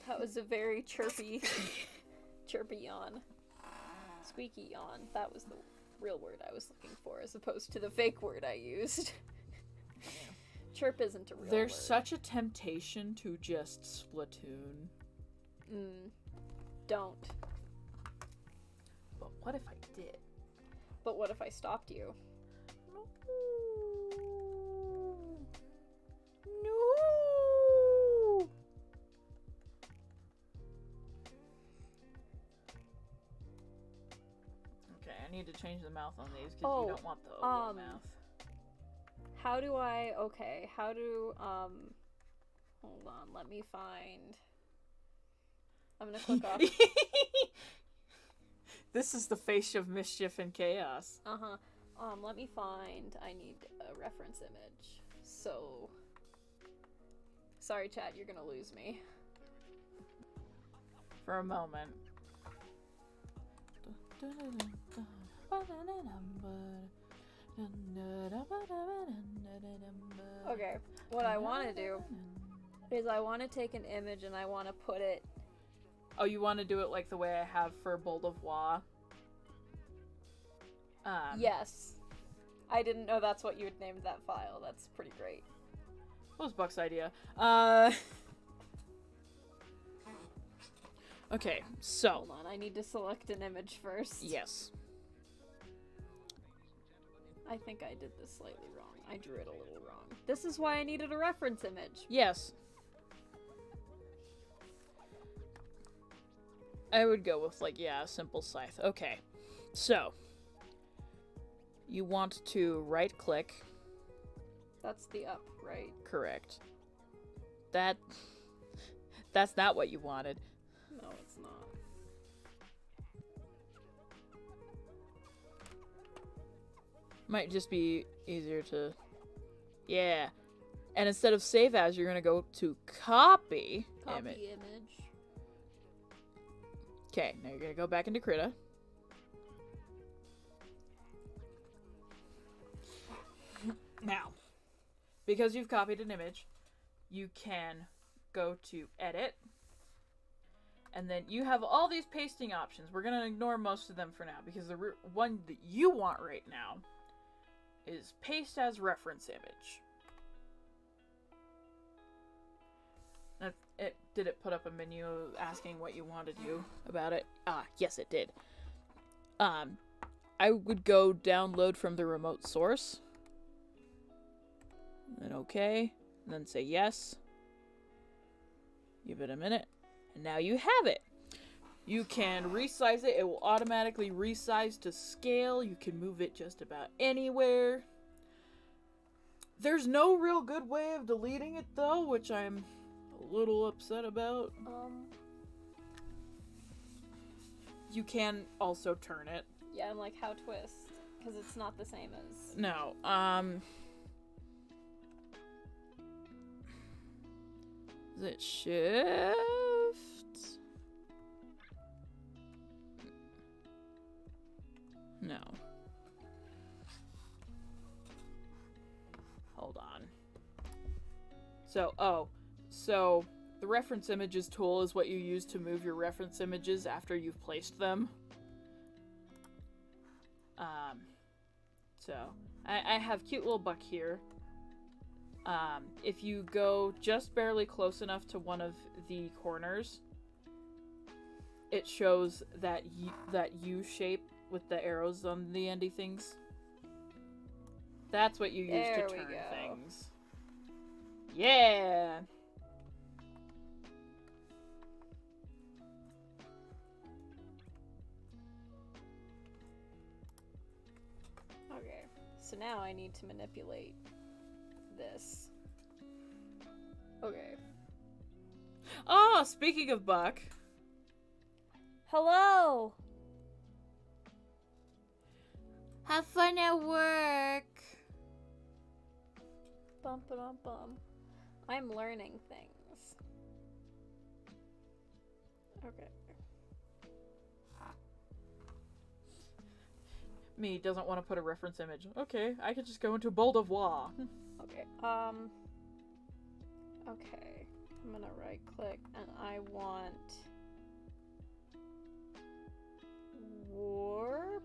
That was a very chirpy yawn. Squeaky yawn. That was the real word I was looking for, as opposed to the fake word I used. Chirp isn't a real There's word. such a temptation to just Splatoon. Don't. But what if I did? But what if I stopped you? No. Okay, I need to change the mouth on these because you don't want the oval mouth. How do I... Okay, how do... Hold on, let me find... I'm gonna click off... This is the face of mischief and chaos. let me find... I need a reference image. So sorry, chat, you're gonna lose me. For a moment. Okay, what I want to do is I want to take an image and I want to put it... Oh, you want to do it like the way I have for Poldoore? Yes. I didn't know that's what you would name that file. That's pretty great. What was Buck's idea? Okay, so... Hold on, I need to select an image first. Yes. I think I did this slightly wrong. I drew it a little wrong. This is why I needed a reference image. Yes. I would go with, like, yeah, a simple scythe. Okay, so... You want to right-click. That's the up, right? Correct. That's not what you wanted. No, it's not. Might just be easier to... Yeah. And instead of save as, you're going to go to copy image. Okay, now you're going to go back into Krita. Now, because you've copied an image, you can go to edit. And then you have all these pasting options. We're going to ignore most of them for now because the one that you want right now is paste as reference image. Did it put up a menu asking what you wanted to do about it? Yes it did. I would go download from the remote source. Then okay. And then say yes. Give it a minute. And now you have it. You can resize it. It will automatically resize to scale. You can move it just about anywhere. There's no real good way of deleting it though, which I'm a little upset about. You can also turn it. Yeah, and like how twist? Because it's not the same as... No, Is it shift? No. Hold on. So the reference images tool is what you use to move your reference images after you've placed them. So I have cute little Buck here. If you go just barely close enough to one of the corners, it shows that U shape with the arrows on the endy things. That's what you use to turn things. Yeah! Okay, so now I need to manipulate this. Okay. Oh, speaking of Buck. Hello! Have fun at work. Bum ba dum bum. I'm learning things. Okay. Me doesn't want to put a reference image. Okay, I could just go into Poldoore. Okay, okay. I'm gonna right click and I want warp,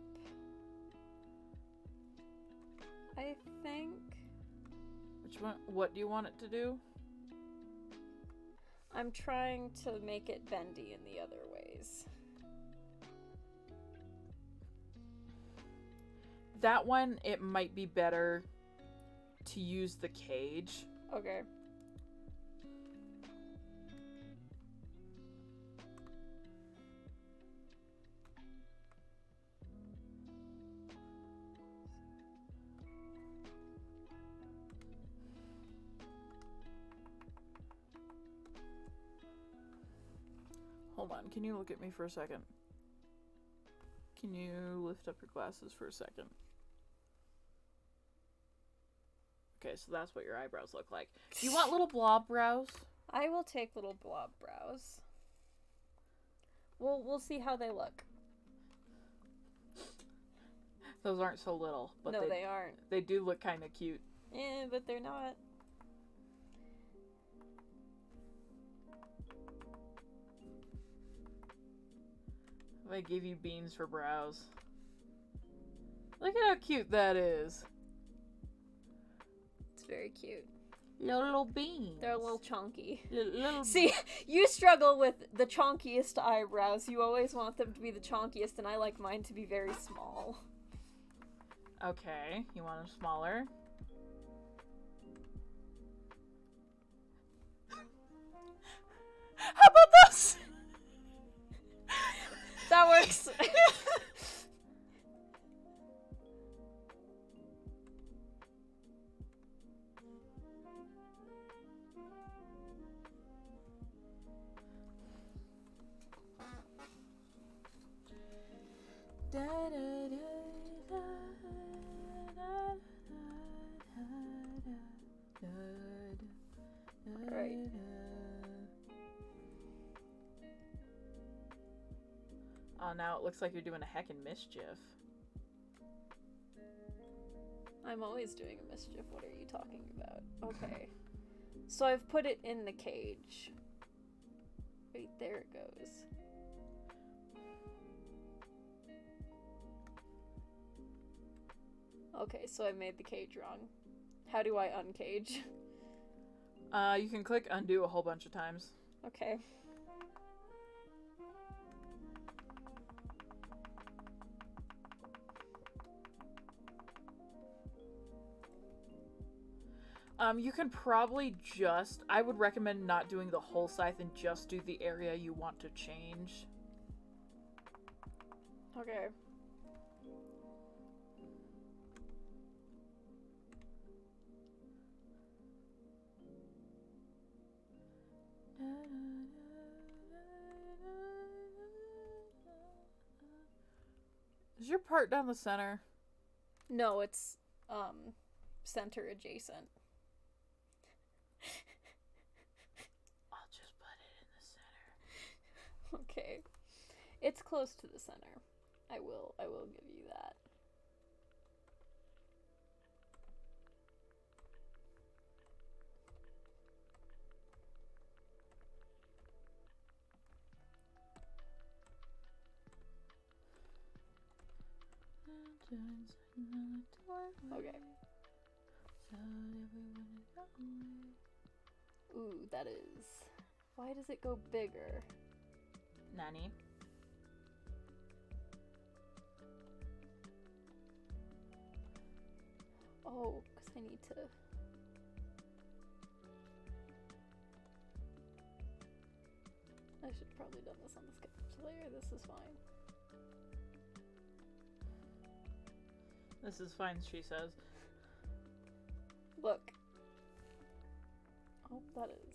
I think. Which one? What do you want it to do? I'm trying to make it bendy in the other ways. That one, it might be better to use the cage. Okay. Hold on, can you look at me for a second? Can you lift up your glasses for a second? Okay, so that's what your eyebrows look like. Do you want little blob brows? I will take little blob brows. We'll see how they look. Those aren't so little, but no, they aren't. They do look kind of cute. Yeah, but they're not. I gave you beans for brows. Look at how cute that is. It's very cute. Little beans. They're a little chunky. Little See, you struggle with the chonkiest eyebrows. You always want them to be the chonkiest, and I like mine to be very small. Okay, you want them smaller? How about this? That works. Alright. Oh, now it looks like you're doing a heckin' mischief. I'm always doing a mischief. What are you talking about? Okay. So I've put it in the cage. Wait, there it goes. Okay, so I made the cage wrong. How do I uncage? You can click undo a whole bunch of times. Okay. You can probably just... I would recommend not doing the whole scythe and just do the area you want to change. Okay. Is your part down the center? No, it's, center adjacent. I'll just put it in the center. Okay. It's close to the center. I will give you that. Okay. Ooh, that is... Why does it go bigger? Nani? Oh, because I need to... I should have probably done this on the sketch layer. This is fine. This is fine, she says. Look. Oh, that is...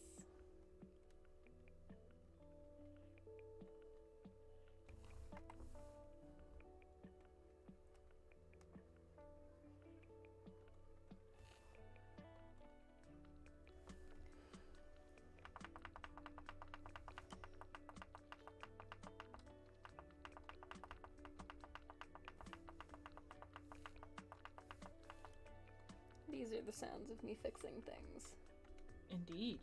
These are the sounds of me fixing things. Indeed.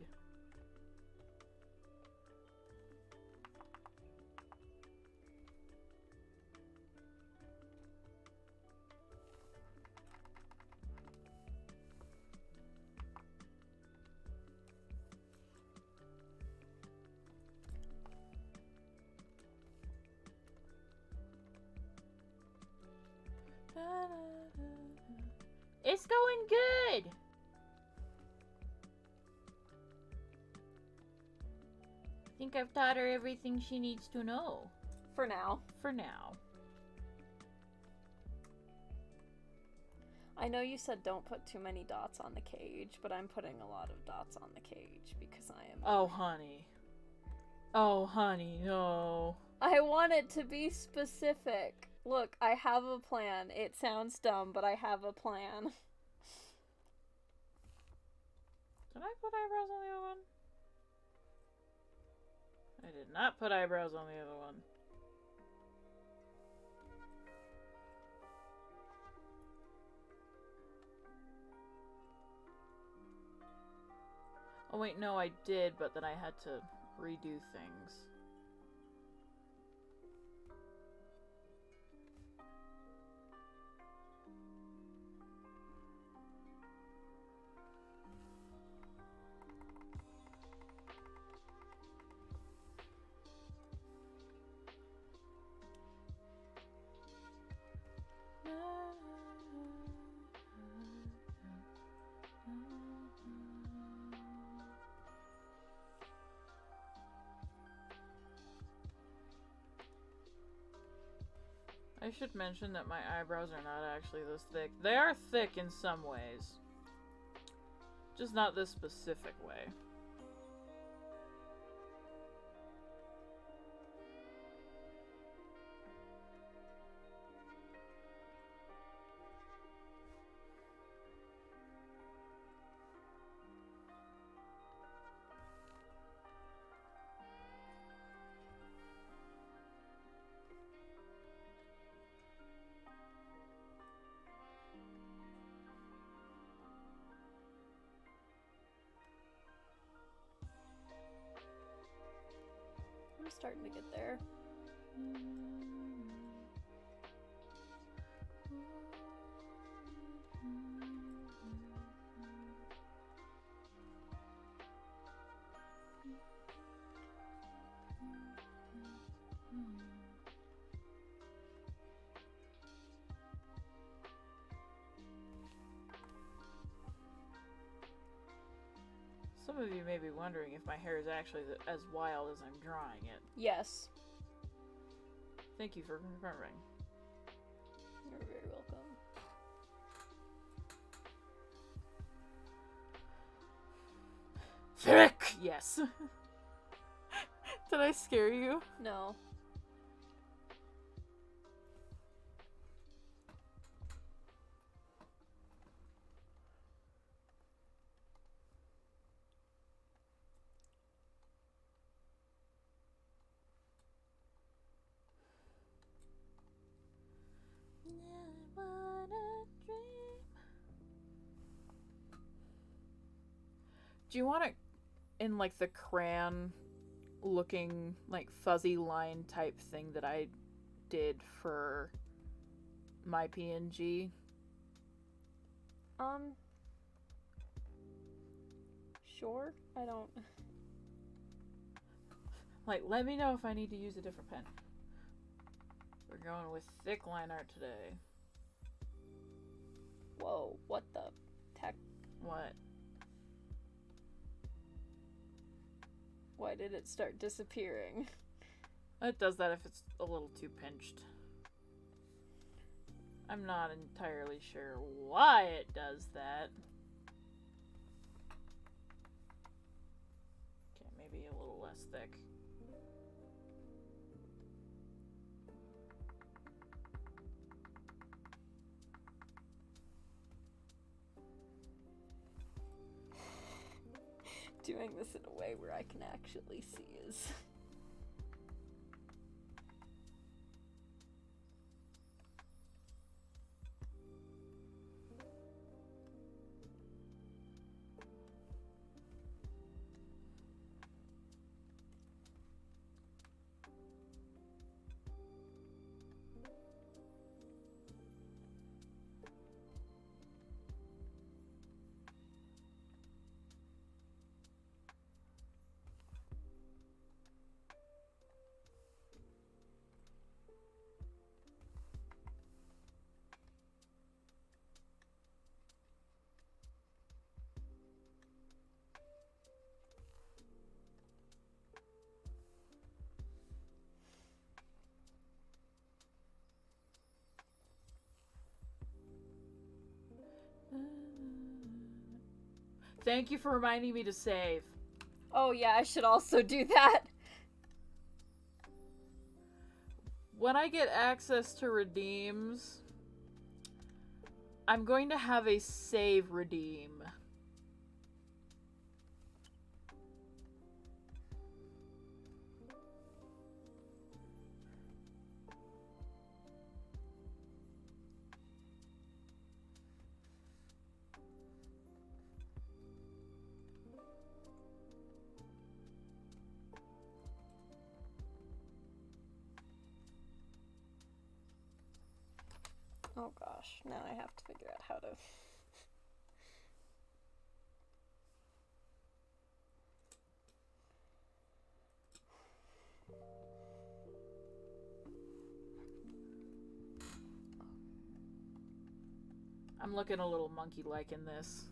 It's going good! I think I've taught her everything she needs to know. For now. For now. I know you said don't put too many dots on the cage, but I'm putting a lot of dots on the cage because I am... Oh, honey. Oh, honey, no. I want it to be specific. Look, I have a plan. It sounds dumb, but I have a plan. Did I put eyebrows on the other one? I did not put eyebrows on the other one. Oh wait, no, I did, but then I had to redo things. I should mention that my eyebrows are not actually this thick. They are thick in some ways. Just not this specific way. I'm starting to get there. Some of you may be wondering if my hair is actually as wild as I'm drawing it. Yes. Thank you for confirming. You're very welcome. Thick! Yes. Did I scare you? No. Do you want it in like the crayon looking like fuzzy line type thing that I did for my PNG? Sure. I don't. Like, let me know if I need to use a different pen. We're going with thick line art today. Whoa, what the heck? What? Why did it start disappearing? It does that if it's a little too pinched. I'm not entirely sure why it does that. Okay, maybe a little less thick. Doing this in a way where I can actually see is... Thank you for reminding me to save. Oh yeah, I should also do that. When I get access to redeems, I'm going to have a save redeem. Oh gosh, now I have to figure out how to... I'm looking a little monkey-like in this.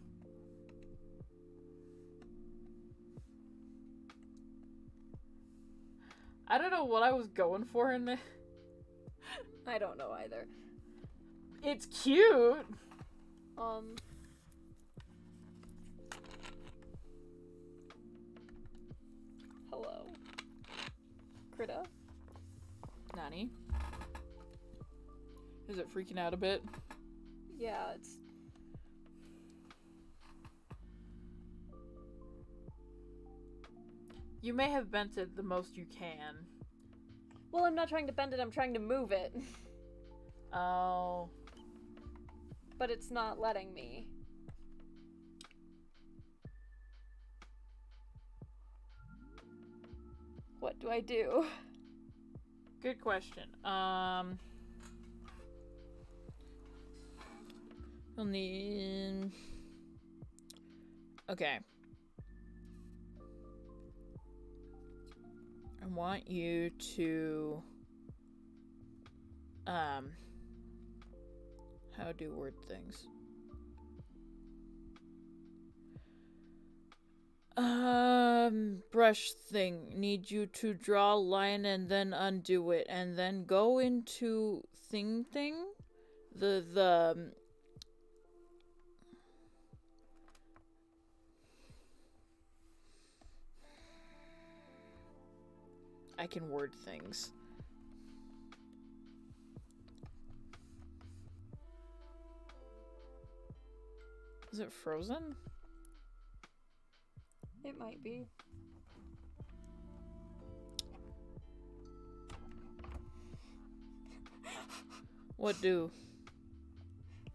I don't know what I was going for in this. I don't know either. It's cute! Hello. Krita? Nani? Is it freaking out a bit? Yeah, it's... You may have bent it the most you can. Well, I'm not trying to bend it, I'm trying to move it. Oh. But it's not letting me. What do I do? Good question. We'll need... Okay. I want you to... How do word things? Brush thing. Need you to draw a line and then undo it. And then go into thing. I can word things. Is it frozen? It might be. What do?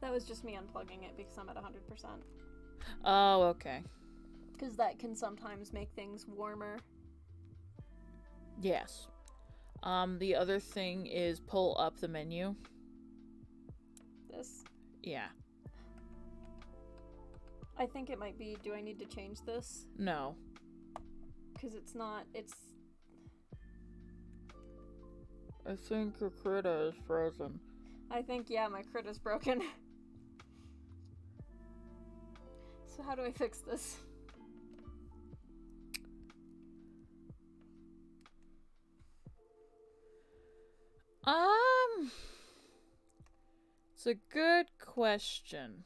That was just me unplugging it because I'm at 100%. Oh, okay. Because that can sometimes make things warmer. Yes. The other thing is pull up the menu. This? Yeah. I think it might be, do I need to change this? No. Because it's not, it's... I think your Krita is frozen. I think, yeah, my Krita's broken. So how do I fix this? It's a good question.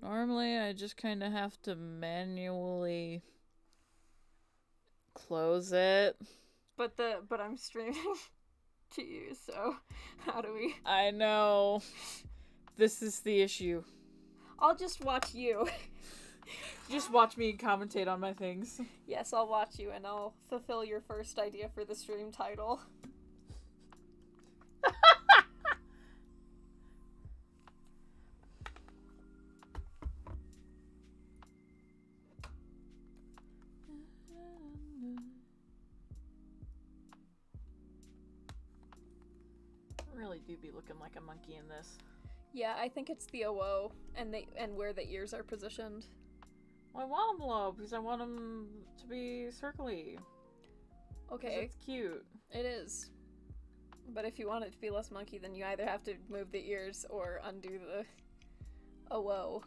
Normally, I just kind of have to manually close it. But I'm streaming to you, so how do we... I know. This is the issue. I'll just watch you. Just watch me commentate on my things. Yes, I'll watch you and I'll fulfill your first idea for the stream title. Really do be looking like a monkey in this. Yeah, I think it's the OO and where the ears are positioned. Well, I want them low because I want them to be circly. Okay. It's cute. It is. But if you want it to be less monkey, then you either have to move the ears or undo the OO.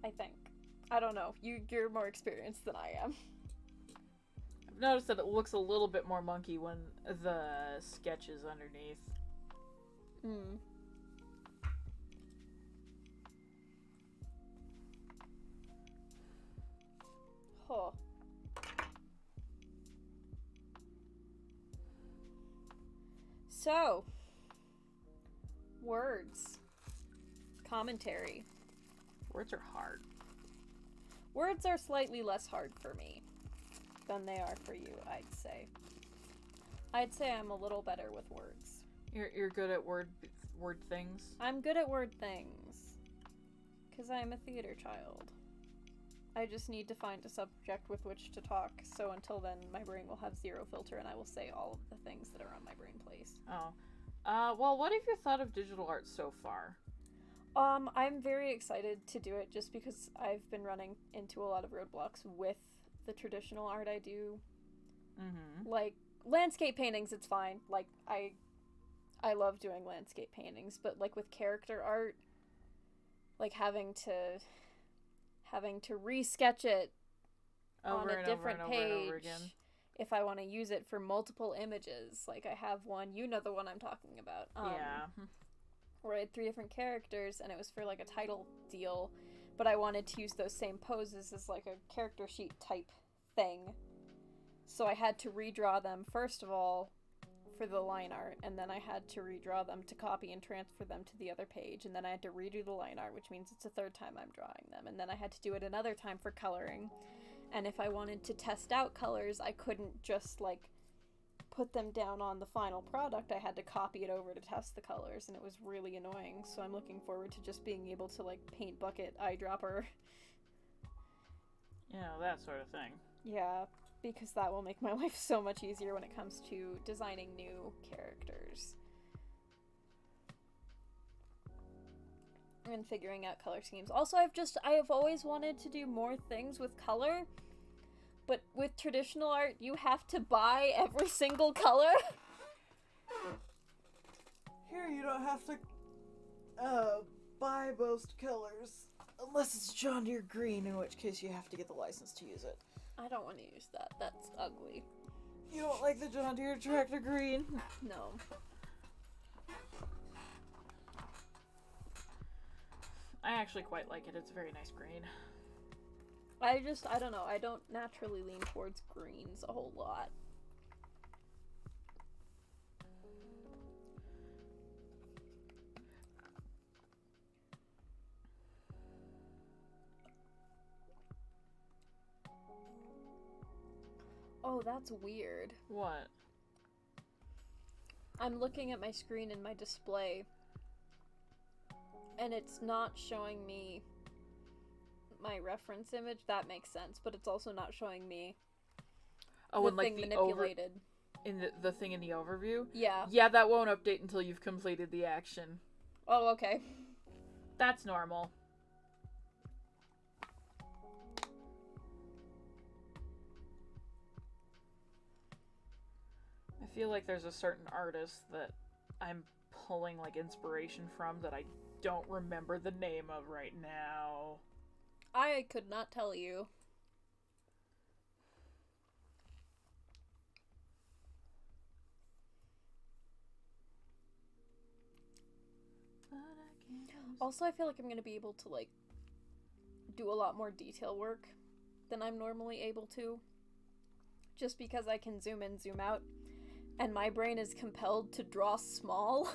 I think. I don't know. You're more experienced than I am. I've noticed that it looks a little bit more monkey when the sketch is underneath. Hmm. Huh. So, words. Commentary. Words are hard. Words are slightly less hard for me than they are for you, I'd say. I'd say I'm a little better with words. You're good at word things? I'm good at word things. Because I'm a theater child. I just need to find a subject with which to talk, so until then, my brain will have zero filter, and I will say all of the things that are on my brain plays. Oh. Well, what have you thought of digital art so far? I'm very excited to do it just because I've been running into a lot of roadblocks with the traditional art I do. Mm-hmm. Like, landscape paintings, it's fine. Like, I love doing landscape paintings, but, like, with character art, like, having to re-sketch it on a different page if I want to use it for multiple images. Like, I have one, you know the one I'm talking about. Yeah. Where I had 3 different characters, and it was for, like, a title deal, but I wanted to use those same poses as, like, a character sheet type thing. So I had to redraw them, first of all, for the line art, and then I had to redraw them to copy and transfer them to the other page, and then I had to redo the line art, which means it's the 3rd time I'm drawing them, and then I had to do it another time for coloring. And if I wanted to test out colors, I couldn't just, like, put them down on the final product. I had to copy it over to test the colors, and it was really annoying. So I'm looking forward to just being able to, like, paint bucket, eyedropper. You know, that sort of thing. Yeah, because that will make my life so much easier when it comes to designing new characters. And figuring out color schemes. Also, I have always wanted to do more things with color. But with traditional art, you have to buy every single color. Here, you don't have to buy most colors. Unless it's John Deere green, in which case you have to get the license to use it. I don't want to use that. That's ugly. You don't like the John Deere tractor green? No. I actually quite like it. It's a very nice green. I don't know. I don't naturally lean towards greens a whole lot. Oh, that's weird. What? I'm looking at my screen in my display, and it's not showing me my reference image. That makes sense, but it's also not showing me the thing like manipulated. In the thing in the overview? Yeah. Yeah, that won't update until you've completed the action. Oh, okay. That's normal. I feel like there's a certain artist that I'm pulling like inspiration from that I don't remember the name of right now. I could not tell you. Also, I feel like I'm going to be able to, like, do a lot more detail work than I'm normally able to. Just because I can zoom in, zoom out, and my brain is compelled to draw small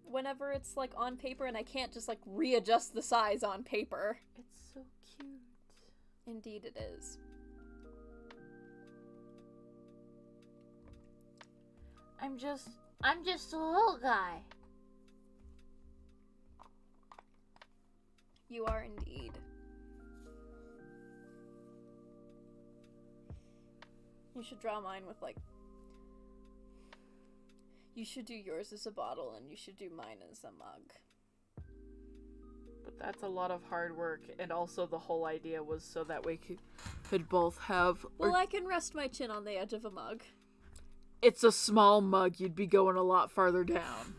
whenever it's, like, on paper, and I can't just, like, readjust the size on paper. It's so cute. Indeed it is. I'm just a little guy. You are indeed. You should draw mine with, like... You should do yours as a bottle, and you should do mine as a mug. But that's a lot of hard work, and also the whole idea was so that we could both have... Well, I can rest my chin on the edge of a mug. It's a small mug, you'd be going a lot farther down.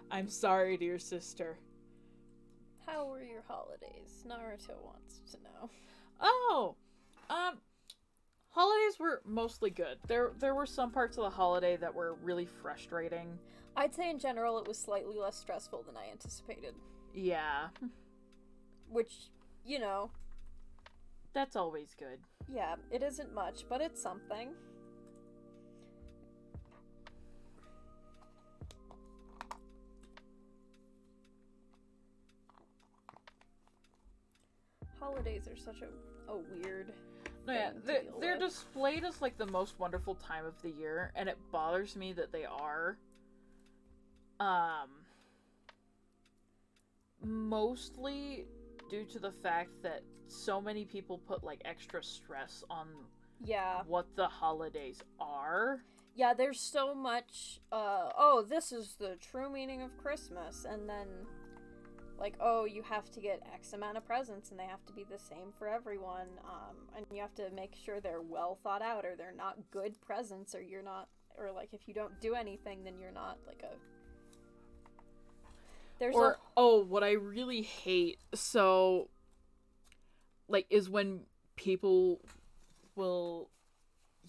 I'm sorry, dear sister. How were your holidays? Naruto wants to know. Oh! Holidays were mostly good. There were some parts of the holiday that were really frustrating. I'd say in general it was slightly less stressful than I anticipated. Yeah. Which, you know... That's always good. Yeah, it isn't much, but it's something. Holidays are such a weird... No, yeah, they're displayed as like the most wonderful time of the year, and it bothers me that they are. mostly due to the fact that so many people put, like, extra stress on Yeah. what the holidays are. Yeah, there's so much, this is the true meaning of Christmas, and then, like, you have to get X amount of presents, and they have to be the same for everyone, and you have to make sure they're well thought out, or they're not good presents, or you're not, or, like, if you don't do anything, then you're not, like, what I really hate, so, like, is when people will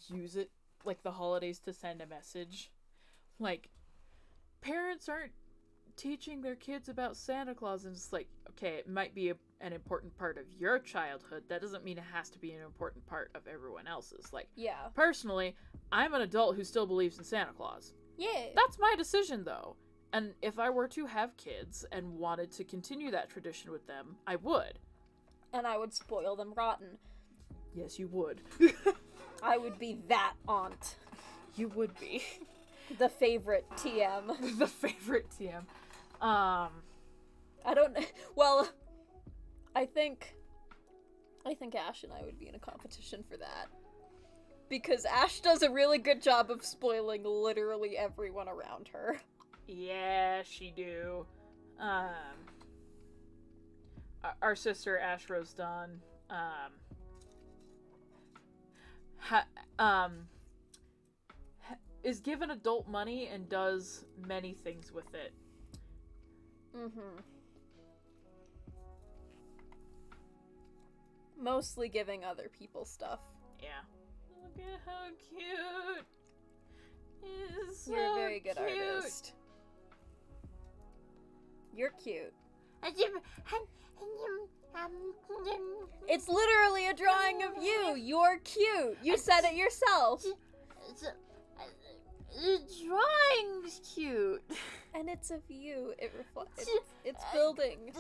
use it, like, the holidays to send a message. Like, parents aren't teaching their kids about Santa Claus, and it's like, okay, it might be an important part of your childhood. That doesn't mean it has to be an important part of everyone else's. Like, yeah. personally, I'm an adult who still believes in Santa Claus. Yeah. That's my decision, though. And if I were to have kids and wanted to continue that tradition with them, I would. And I would spoil them rotten. Yes, you would. I would be that aunt. You would be. The favorite TM. The favorite TM. I don't... Well, I think Ash and I would be in a competition for that. Because Ash does a really good job of spoiling literally everyone around her. Yeah, she do. Our sister, Ash Rose Dawn, is given adult money and does many things with it. Mm-hmm. Mostly giving other people stuff. Yeah. Look at how cute. He's so You're a very good cute. artist. You're cute. It's literally a drawing of you. You're cute. You said it yourself. The drawing's cute. And it's of you. It reflects. It's building.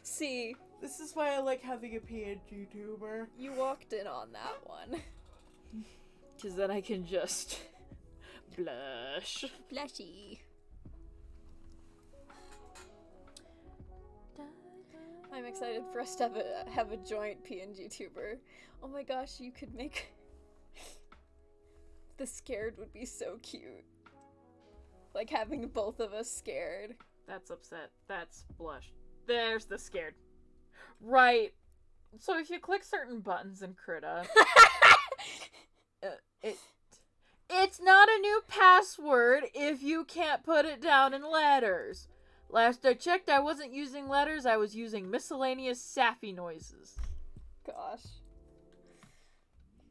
See, This is why I like having a PNG tuber. you walked in on that one. Because then I can just blush. Blushy. I'm excited for us to have a joint PNG tuber. Oh my gosh, you could make... The scared would be so cute. Like having both of us scared. That's upset. That's blush. There's the scared. Right. So if you click certain buttons in Krita, it's not a new password if you can't put it down in letters. Last I checked, I wasn't using letters, I was using miscellaneous sappy noises. Gosh.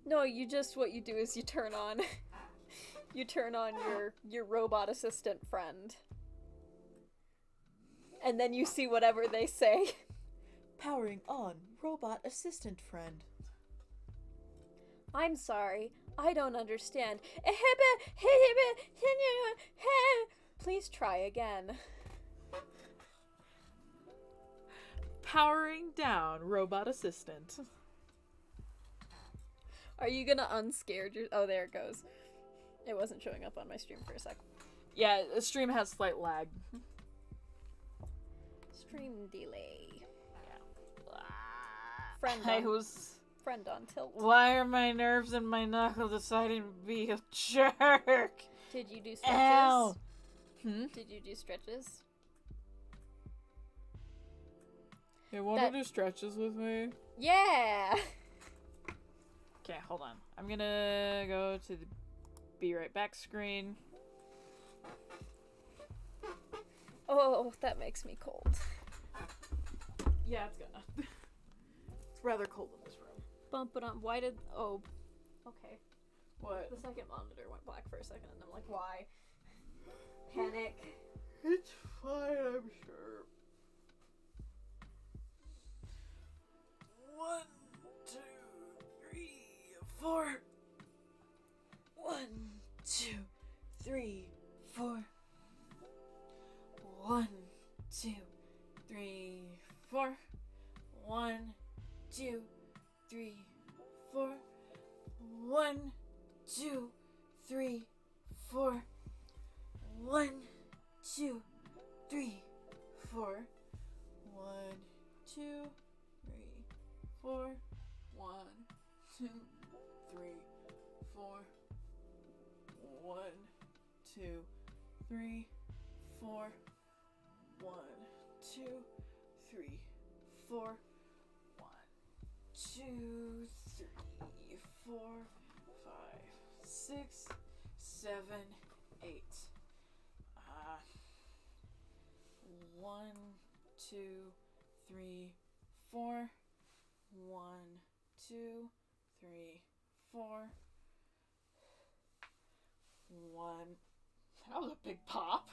No, what you do is you turn on your robot assistant friend. And then you see whatever they say. Powering on robot assistant friend. I'm sorry, I don't understand. Please try again. Powering down robot assistant. Are you gonna unscared your... Oh, there it goes. It wasn't showing up on my stream for a sec. Yeah, the stream has slight lag. Stream delay. Yeah. Friend on tilt. Why are my nerves and my knuckle deciding to be a jerk? Did you do stretches? Ow. Did you do stretches? You want to do stretches with me? Yeah! Okay, hold on. I'm gonna go to the be right back screen. Oh, that makes me cold. Yeah, it's gonna. It's rather cold in this room. Bump it on. Why did... Oh. Okay. What? The second monitor went black for a second, and I'm like, why? Panic. It's fine, I'm sure. 1, 2, 3, 4. 1, 2, 3, 4. 1, 2, 3, 4. 1, 2, 3, 4. 1, 2, 3, 4. 1, 2, 3, 4. 1, 2, 3, 4. 1, 2, 3, 4. 1, 2, 3, 4. 1, 2, 3, 4. 1, 2, 3, 4, 5, 6, 7, 8. 1, 2, 3, 4. 1, 2, 3, 4. 1. That was a big pop.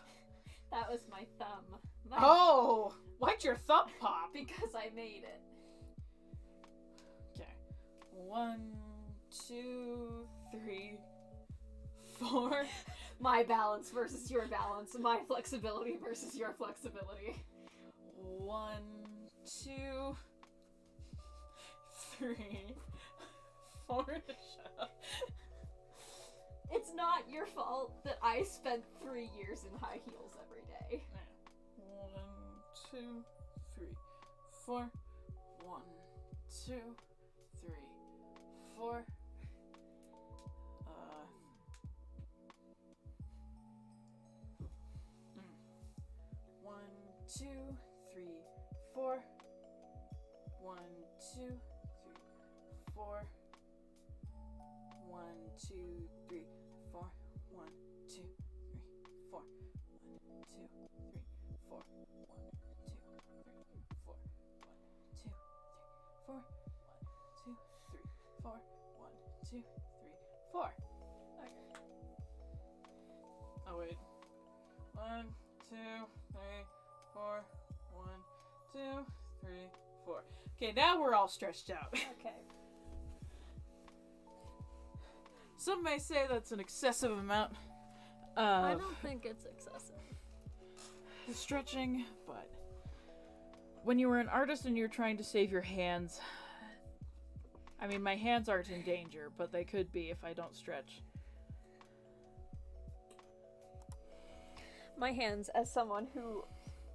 That was my thumb. Oh! Why'd your thumb pop? Because I made it. Okay. 1, 2, 3, 4. My balance versus your balance. My flexibility versus your flexibility. 1, 2, 3, 4. Shut up. It's not your fault that I spent 3 years in high heels every day. 1, 2, 3, 4. 1, 2, 3, 4. 1, 2, 3, 4. 1, 2, 3, 4. 1, 2, 3, 4. 1, 2, 3, 4. 1, 2, 3, 4. 1, 2, 3, 4. 1, 2, 3, 4. 1, 2, 3, 4. 1, 2, 3, 4. Okay. Oh wait. 1, 2, 3, 4. 1, 2, 3, 4. Okay, now we're all stretched out. Okay. Some may say that's an excessive amount I of don't think it's excessive. stretching, but when you were an artist and you're trying to save your hands, I mean, my hands aren't in danger, but they could be if I don't stretch. My hands, as someone who,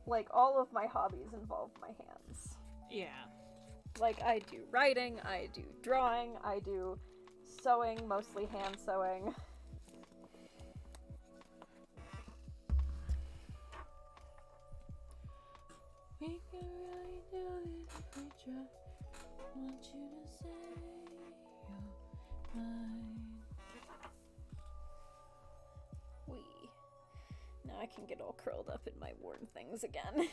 like, all of my hobbies involve my hands. Yeah. Like, I do writing, I do drawing, I do sewing, mostly hand sewing. We can really do it if we try. Want you to say you're mine. Wee. Now I can get all curled up in my worn things again.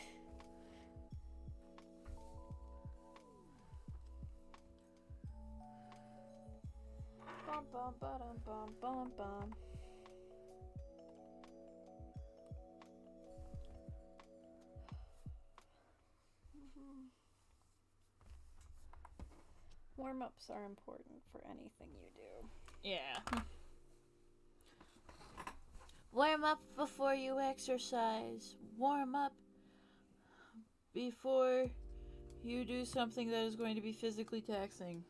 Bum bum ba-dum bum bum bum. Warm-ups are important for anything you do. Yeah. Warm up before you exercise. Warm up Before you do something that is going to be physically taxing.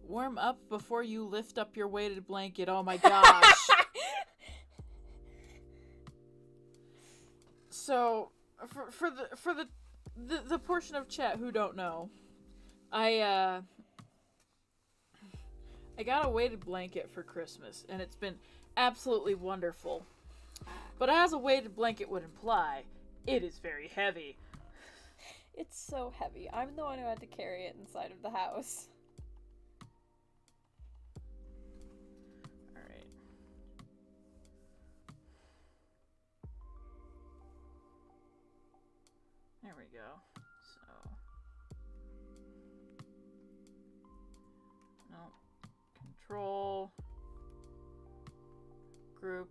Warm up before you lift up your weighted blanket. Oh my gosh. So, for the portion of chat who don't know, I got a weighted blanket for Christmas, and it's been absolutely wonderful. But as a weighted blanket would imply, it is very heavy. It's so heavy. I'm the one who had to carry it inside of the house. Alright. There we go. So. No. Control. Group.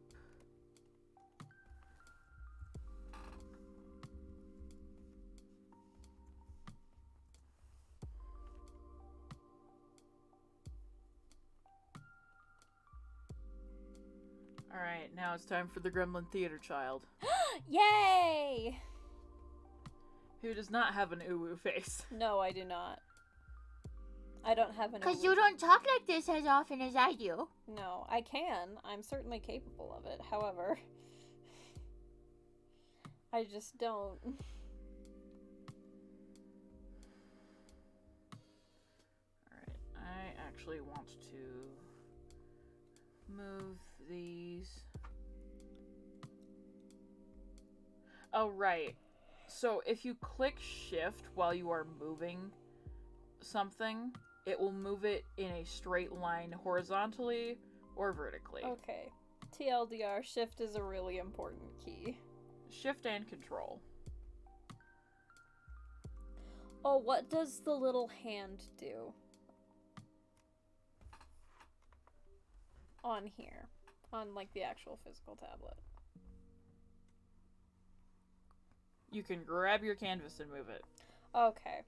Alright, now it's time for the Gremlin Theater Child, Yay! who does not have an uwu face. No, I do not. I don't have an. because you don't talk like this as often as I do. No, I can. I'm certainly capable of it. However, I just don't. Alright, I actually want to move these. Oh, right. So if you click shift while you are moving something, it will move it in a straight line horizontally or vertically. Okay. TLDR, shift is a really important key. Shift and control. Oh, what does the little hand do? On here. On, like, the actual physical tablet. You can grab your canvas and move it. Okay.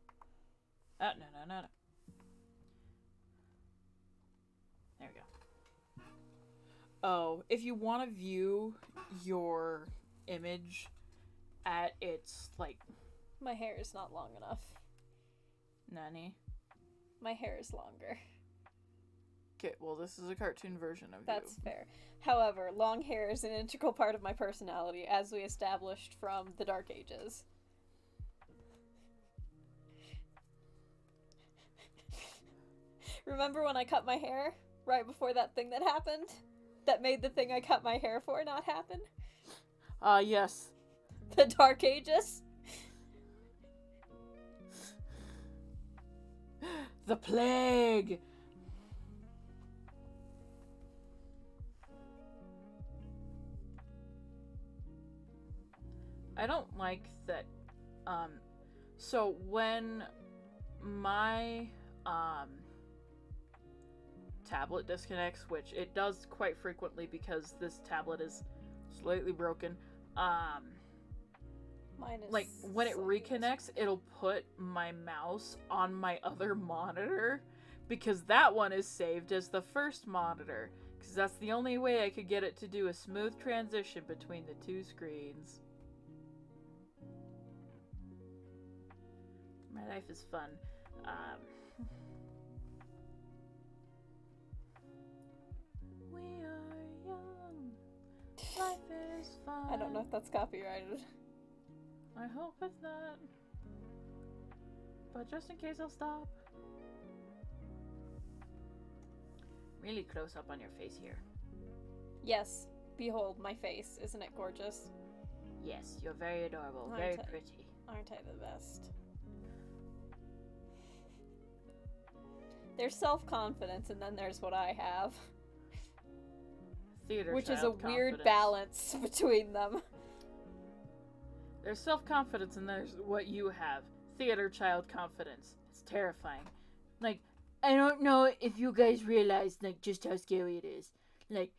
No. There we go. Oh, if you want to view your image at its, like... My hair is not long enough. Nani? My hair is longer. Okay, well, this is a cartoon version of That's you. fair. However, long hair is an integral part of my personality, as we established from the Dark Ages. Remember when I cut my hair? Right before that thing that happened? That made the thing I cut my hair for not happen? Yes. The Dark Ages? The plague! I don't like that, so when my, tablet disconnects, which it does quite frequently because this tablet is slightly broken, Mine is like, when it slightly reconnects, it'll put my mouse on my other monitor, because that one is saved as the first monitor, because that's the only way I could get it to do a smooth transition between the two screens. My life is fun. We are young. Life is fun. I don't know if that's copyrighted. I hope it's not. But just in case, I'll stop. Really close up on your face here. Yes. Behold my face. Isn't it gorgeous? Yes, you're very adorable. Aren't Very I? pretty. Aren't I the best? There's self-confidence, and then there's what I have. Theater Which is a child weird confidence. balance between them. There's self-confidence and there's what you have. Theater child confidence. It's terrifying. Like, I don't know if you guys realize, like, just how scary it is. Like,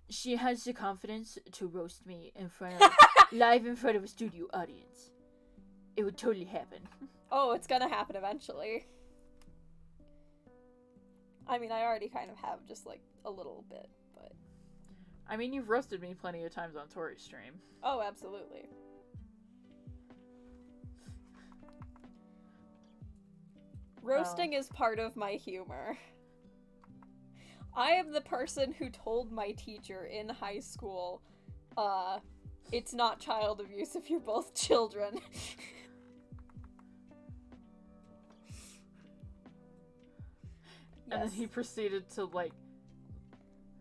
she has the confidence to roast me in front of, live in front of a studio audience. It would totally happen. Oh, it's gonna happen eventually. I mean, I already kind of have just, like, a little bit, but... I mean, you've roasted me plenty of times on Tori's stream. Oh, absolutely. Roasting is part of my humor. I am the person who told my teacher in high school, it's not child abuse if you're both children. And then Yes. he proceeded to, like...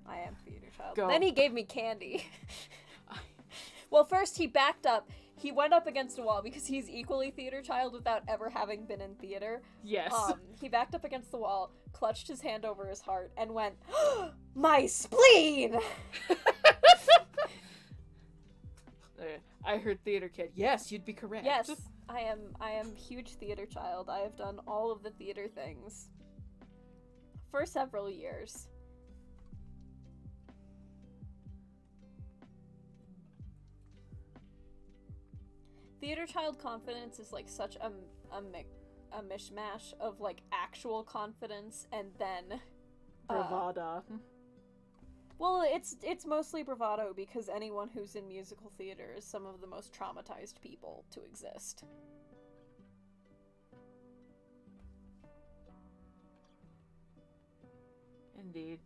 I am theater child. Go. Then he gave me candy. Well, first he backed up. He went up against a wall because he's equally theater child without ever having been in theater. Yes. He backed up against the wall, clutched his hand over his heart, and went, "My spleen!" I heard theater kid. Yes, you'd be correct. Yes, I am huge theater child. I have done all of the theater things for several years. Theater child confidence is like such a mishmash of like actual confidence and then Bravada. well, it's mostly bravado because anyone who's in musical theater is some of the most traumatized people to exist. Indeed.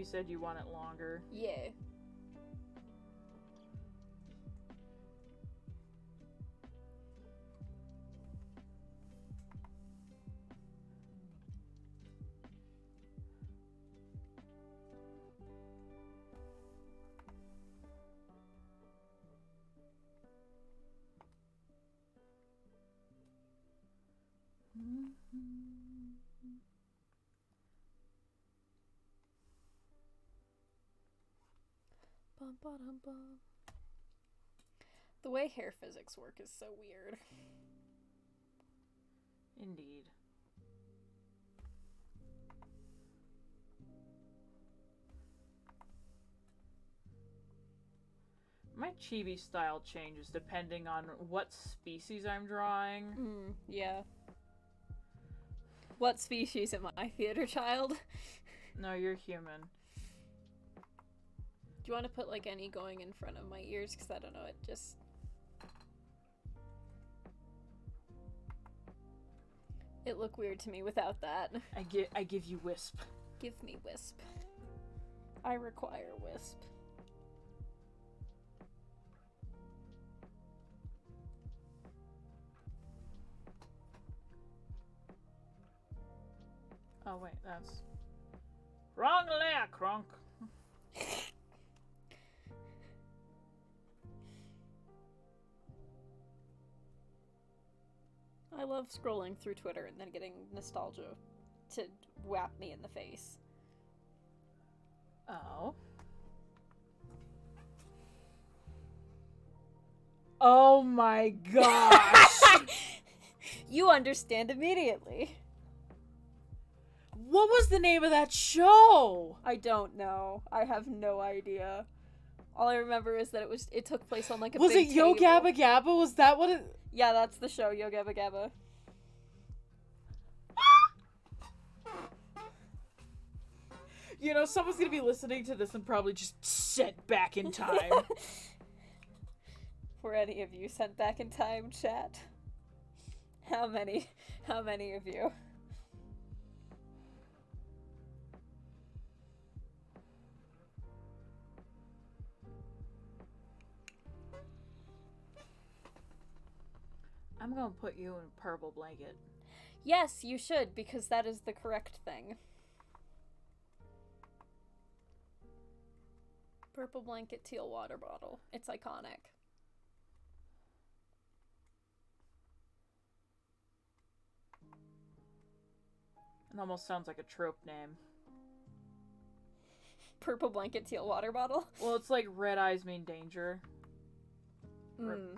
said you want it longer. Yeah. Bum, ba-dum, bum. The way hair physics work is so weird. Indeed. My chibi style changes depending on what species I'm drawing. Yeah. What species am I, theater child? No, you're human. Do you want to put, like, any going in front of my ears? Because I don't know, it just... It looked weird to me without that. I give you wisp. Give me wisp. I require wisp. Oh wait, that's... Wrong layer, Kronk. I love scrolling through Twitter and then getting nostalgia to whap me in the face. Oh. Oh my gosh! You understand immediately. What was the name of that show? I don't know. I have no idea. All I remember is that it took place on like a Was big it Yo table. Gabba Gabba? Was that what it... Yeah, that's the show, Yo Gabba Gabba. You know, someone's gonna be listening to this and probably just sent back in time. Were any of you sent back in time, chat? How many of you? I'm gonna put you in a purple blanket. Yes, you should, because that is the correct thing. Purple blanket, teal water bottle. It's iconic. It almost sounds like a trope name. Purple blanket, teal water bottle? Well, it's like red eyes mean danger. Mm.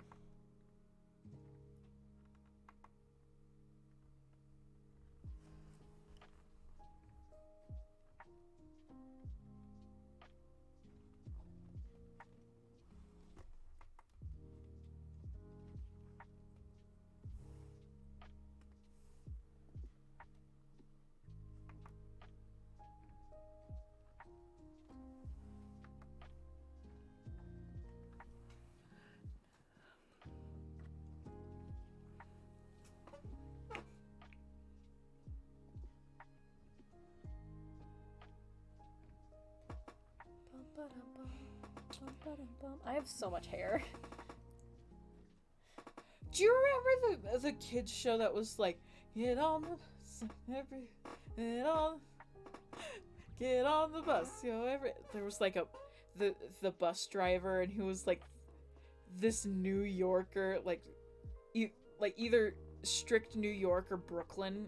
I have so much hair. Do you remember the kids show that was like, get on the bus, there was like the bus driver, and he was like this New Yorker, like either strict New York or Brooklyn,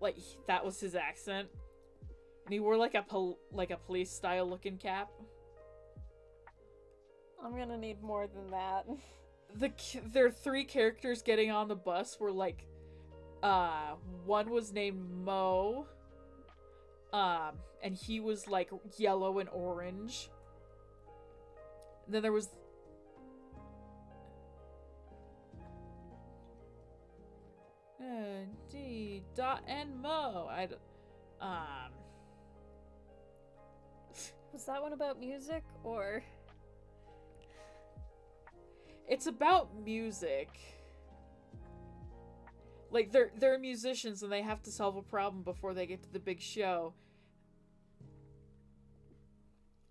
like that was his accent, and he wore like a police style looking cap. I'm gonna need more than that. Their three characters getting on the bus were like, one was named Mo, and he was like yellow and orange. And then there was D. Dot and Mo. Was that one about music, or? It's about music. Like, they're musicians and they have to solve a problem before they get to the big show.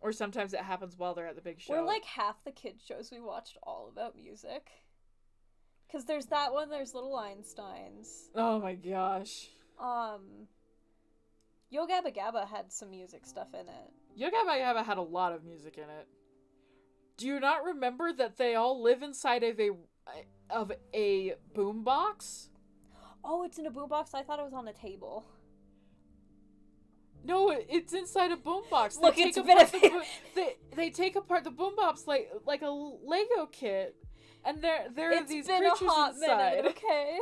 Or sometimes it happens while they're at the big show. We're like half the kids shows we watched all about music. Because there's that one, there's Little Einsteins. Oh my gosh. Yo Gabba Gabba had some music stuff in it. Yo Gabba Gabba had a lot of music in it. Do you not remember that they all live inside of a boombox? Oh, it's in a boombox? I thought it was on a table. No, it's inside a boombox. Look, it's been a they take apart the boombox like a Lego kit, and there are these creatures It's been a hot inside. minute, okay?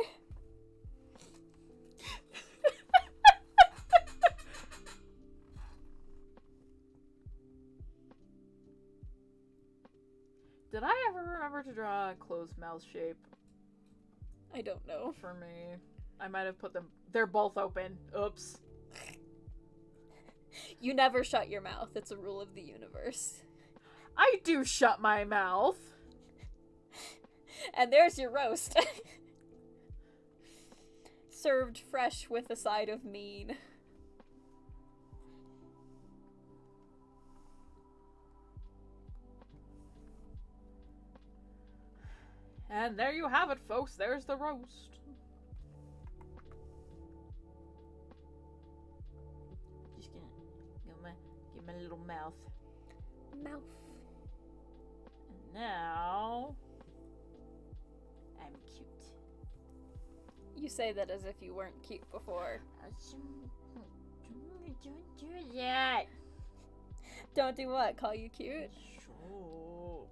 Did I ever remember to draw a closed mouth shape I don't know. for me? I might have put them... They're both open. Oops. You never shut your mouth. It's a rule of the universe. I do shut my mouth. And there's your roast. Served fresh with a side of mean. And there you have it, folks. There's the roast. Just gonna get my little mouth. Mouth. And now... I'm cute. You say that as if you weren't cute before. Don't do that. Don't do what? Call you cute? Sure.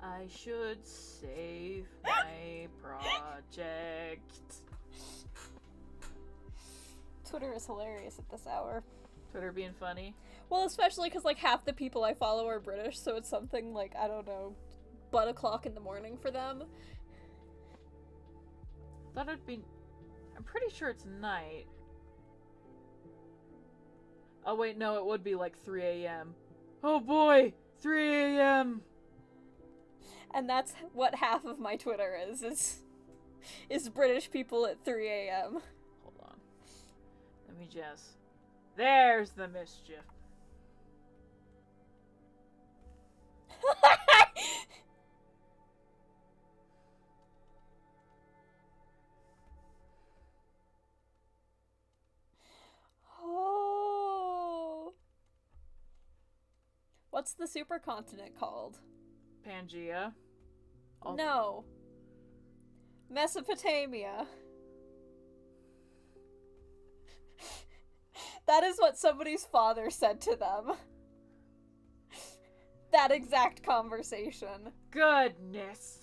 I should save my project. Twitter is hilarious at this hour. Twitter being funny. Well, especially because, like, half the people I follow are British, so it's something, like, I don't know, but o'clock in the morning for them. Thought it'd be... I'm pretty sure it's night. Oh wait, no, it would be like 3 a.m. Oh boy! 3 a.m. And that's what half of my Twitter is British people at 3 a.m. Hold on. Let me just... There's the mischief. Oh. What's the supercontinent called? Pangea. No. Mesopotamia. That is what somebody's father said to them. That exact conversation. Goodness.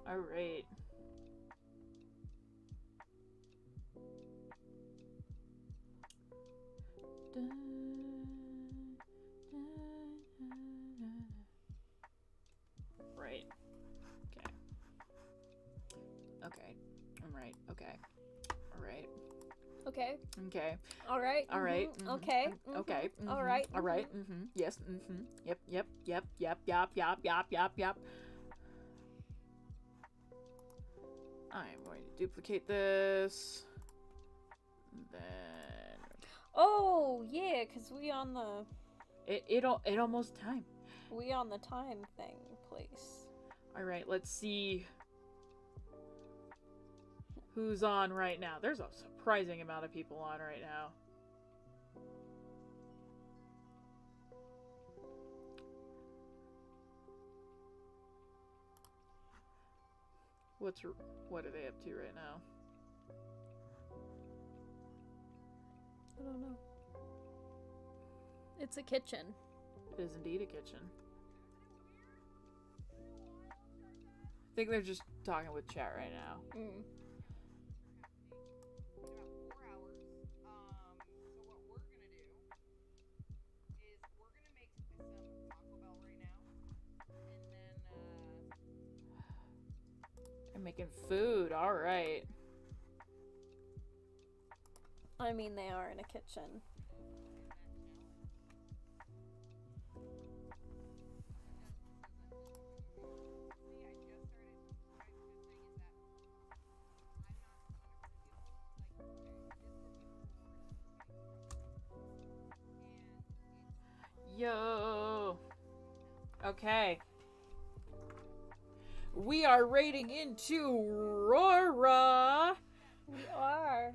Alright. Right. Okay. Okay. I'm right. Okay. Alright. Okay. Okay. Alright. Alright. Okay. Okay. Alright. Alright. Yes. Yep. I'm going to duplicate this. Then Oh, yeah, because we on the it almost time. time thing place. Alright, let's see who's on right now. There's a surprising amount of people on right now. What are they up to right now? I don't know. It's a kitchen. It is indeed a kitchen. I think they're just talking with chat right now. Mm. I'm making food, alright. I mean, they are in a kitchen. Yo. Okay. We are raiding into Aurora. We are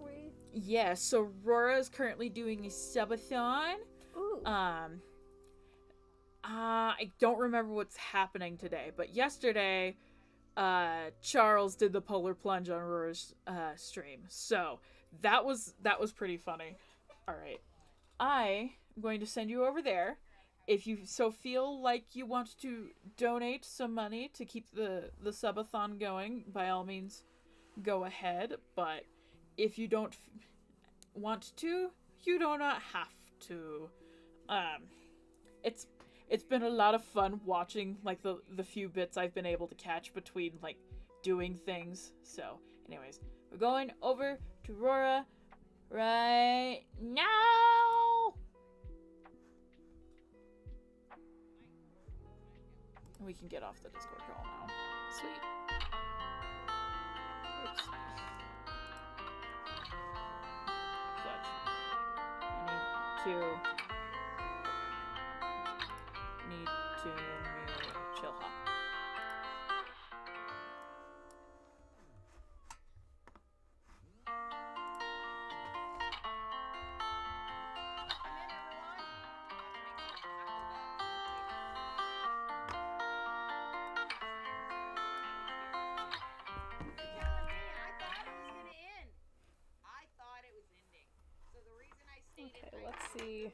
we? Yeah, so Aurora is currently doing a subathon. Ooh. I don't remember what's happening today, but yesterday, Charles did the polar plunge on Aurora's stream. So that was pretty funny. All right, I am going to send you over there. If you so feel like you want to donate some money to keep the subathon going, by all means, go ahead. But if you don't want to, you do not have to. It's been a lot of fun watching like the few bits I've been able to catch between like doing things. So, anyways, we're going over to Aurora right now. We can get off the Discord call now. Sweet. Oops. Clutch. Need to chill hop. Okay, let's see.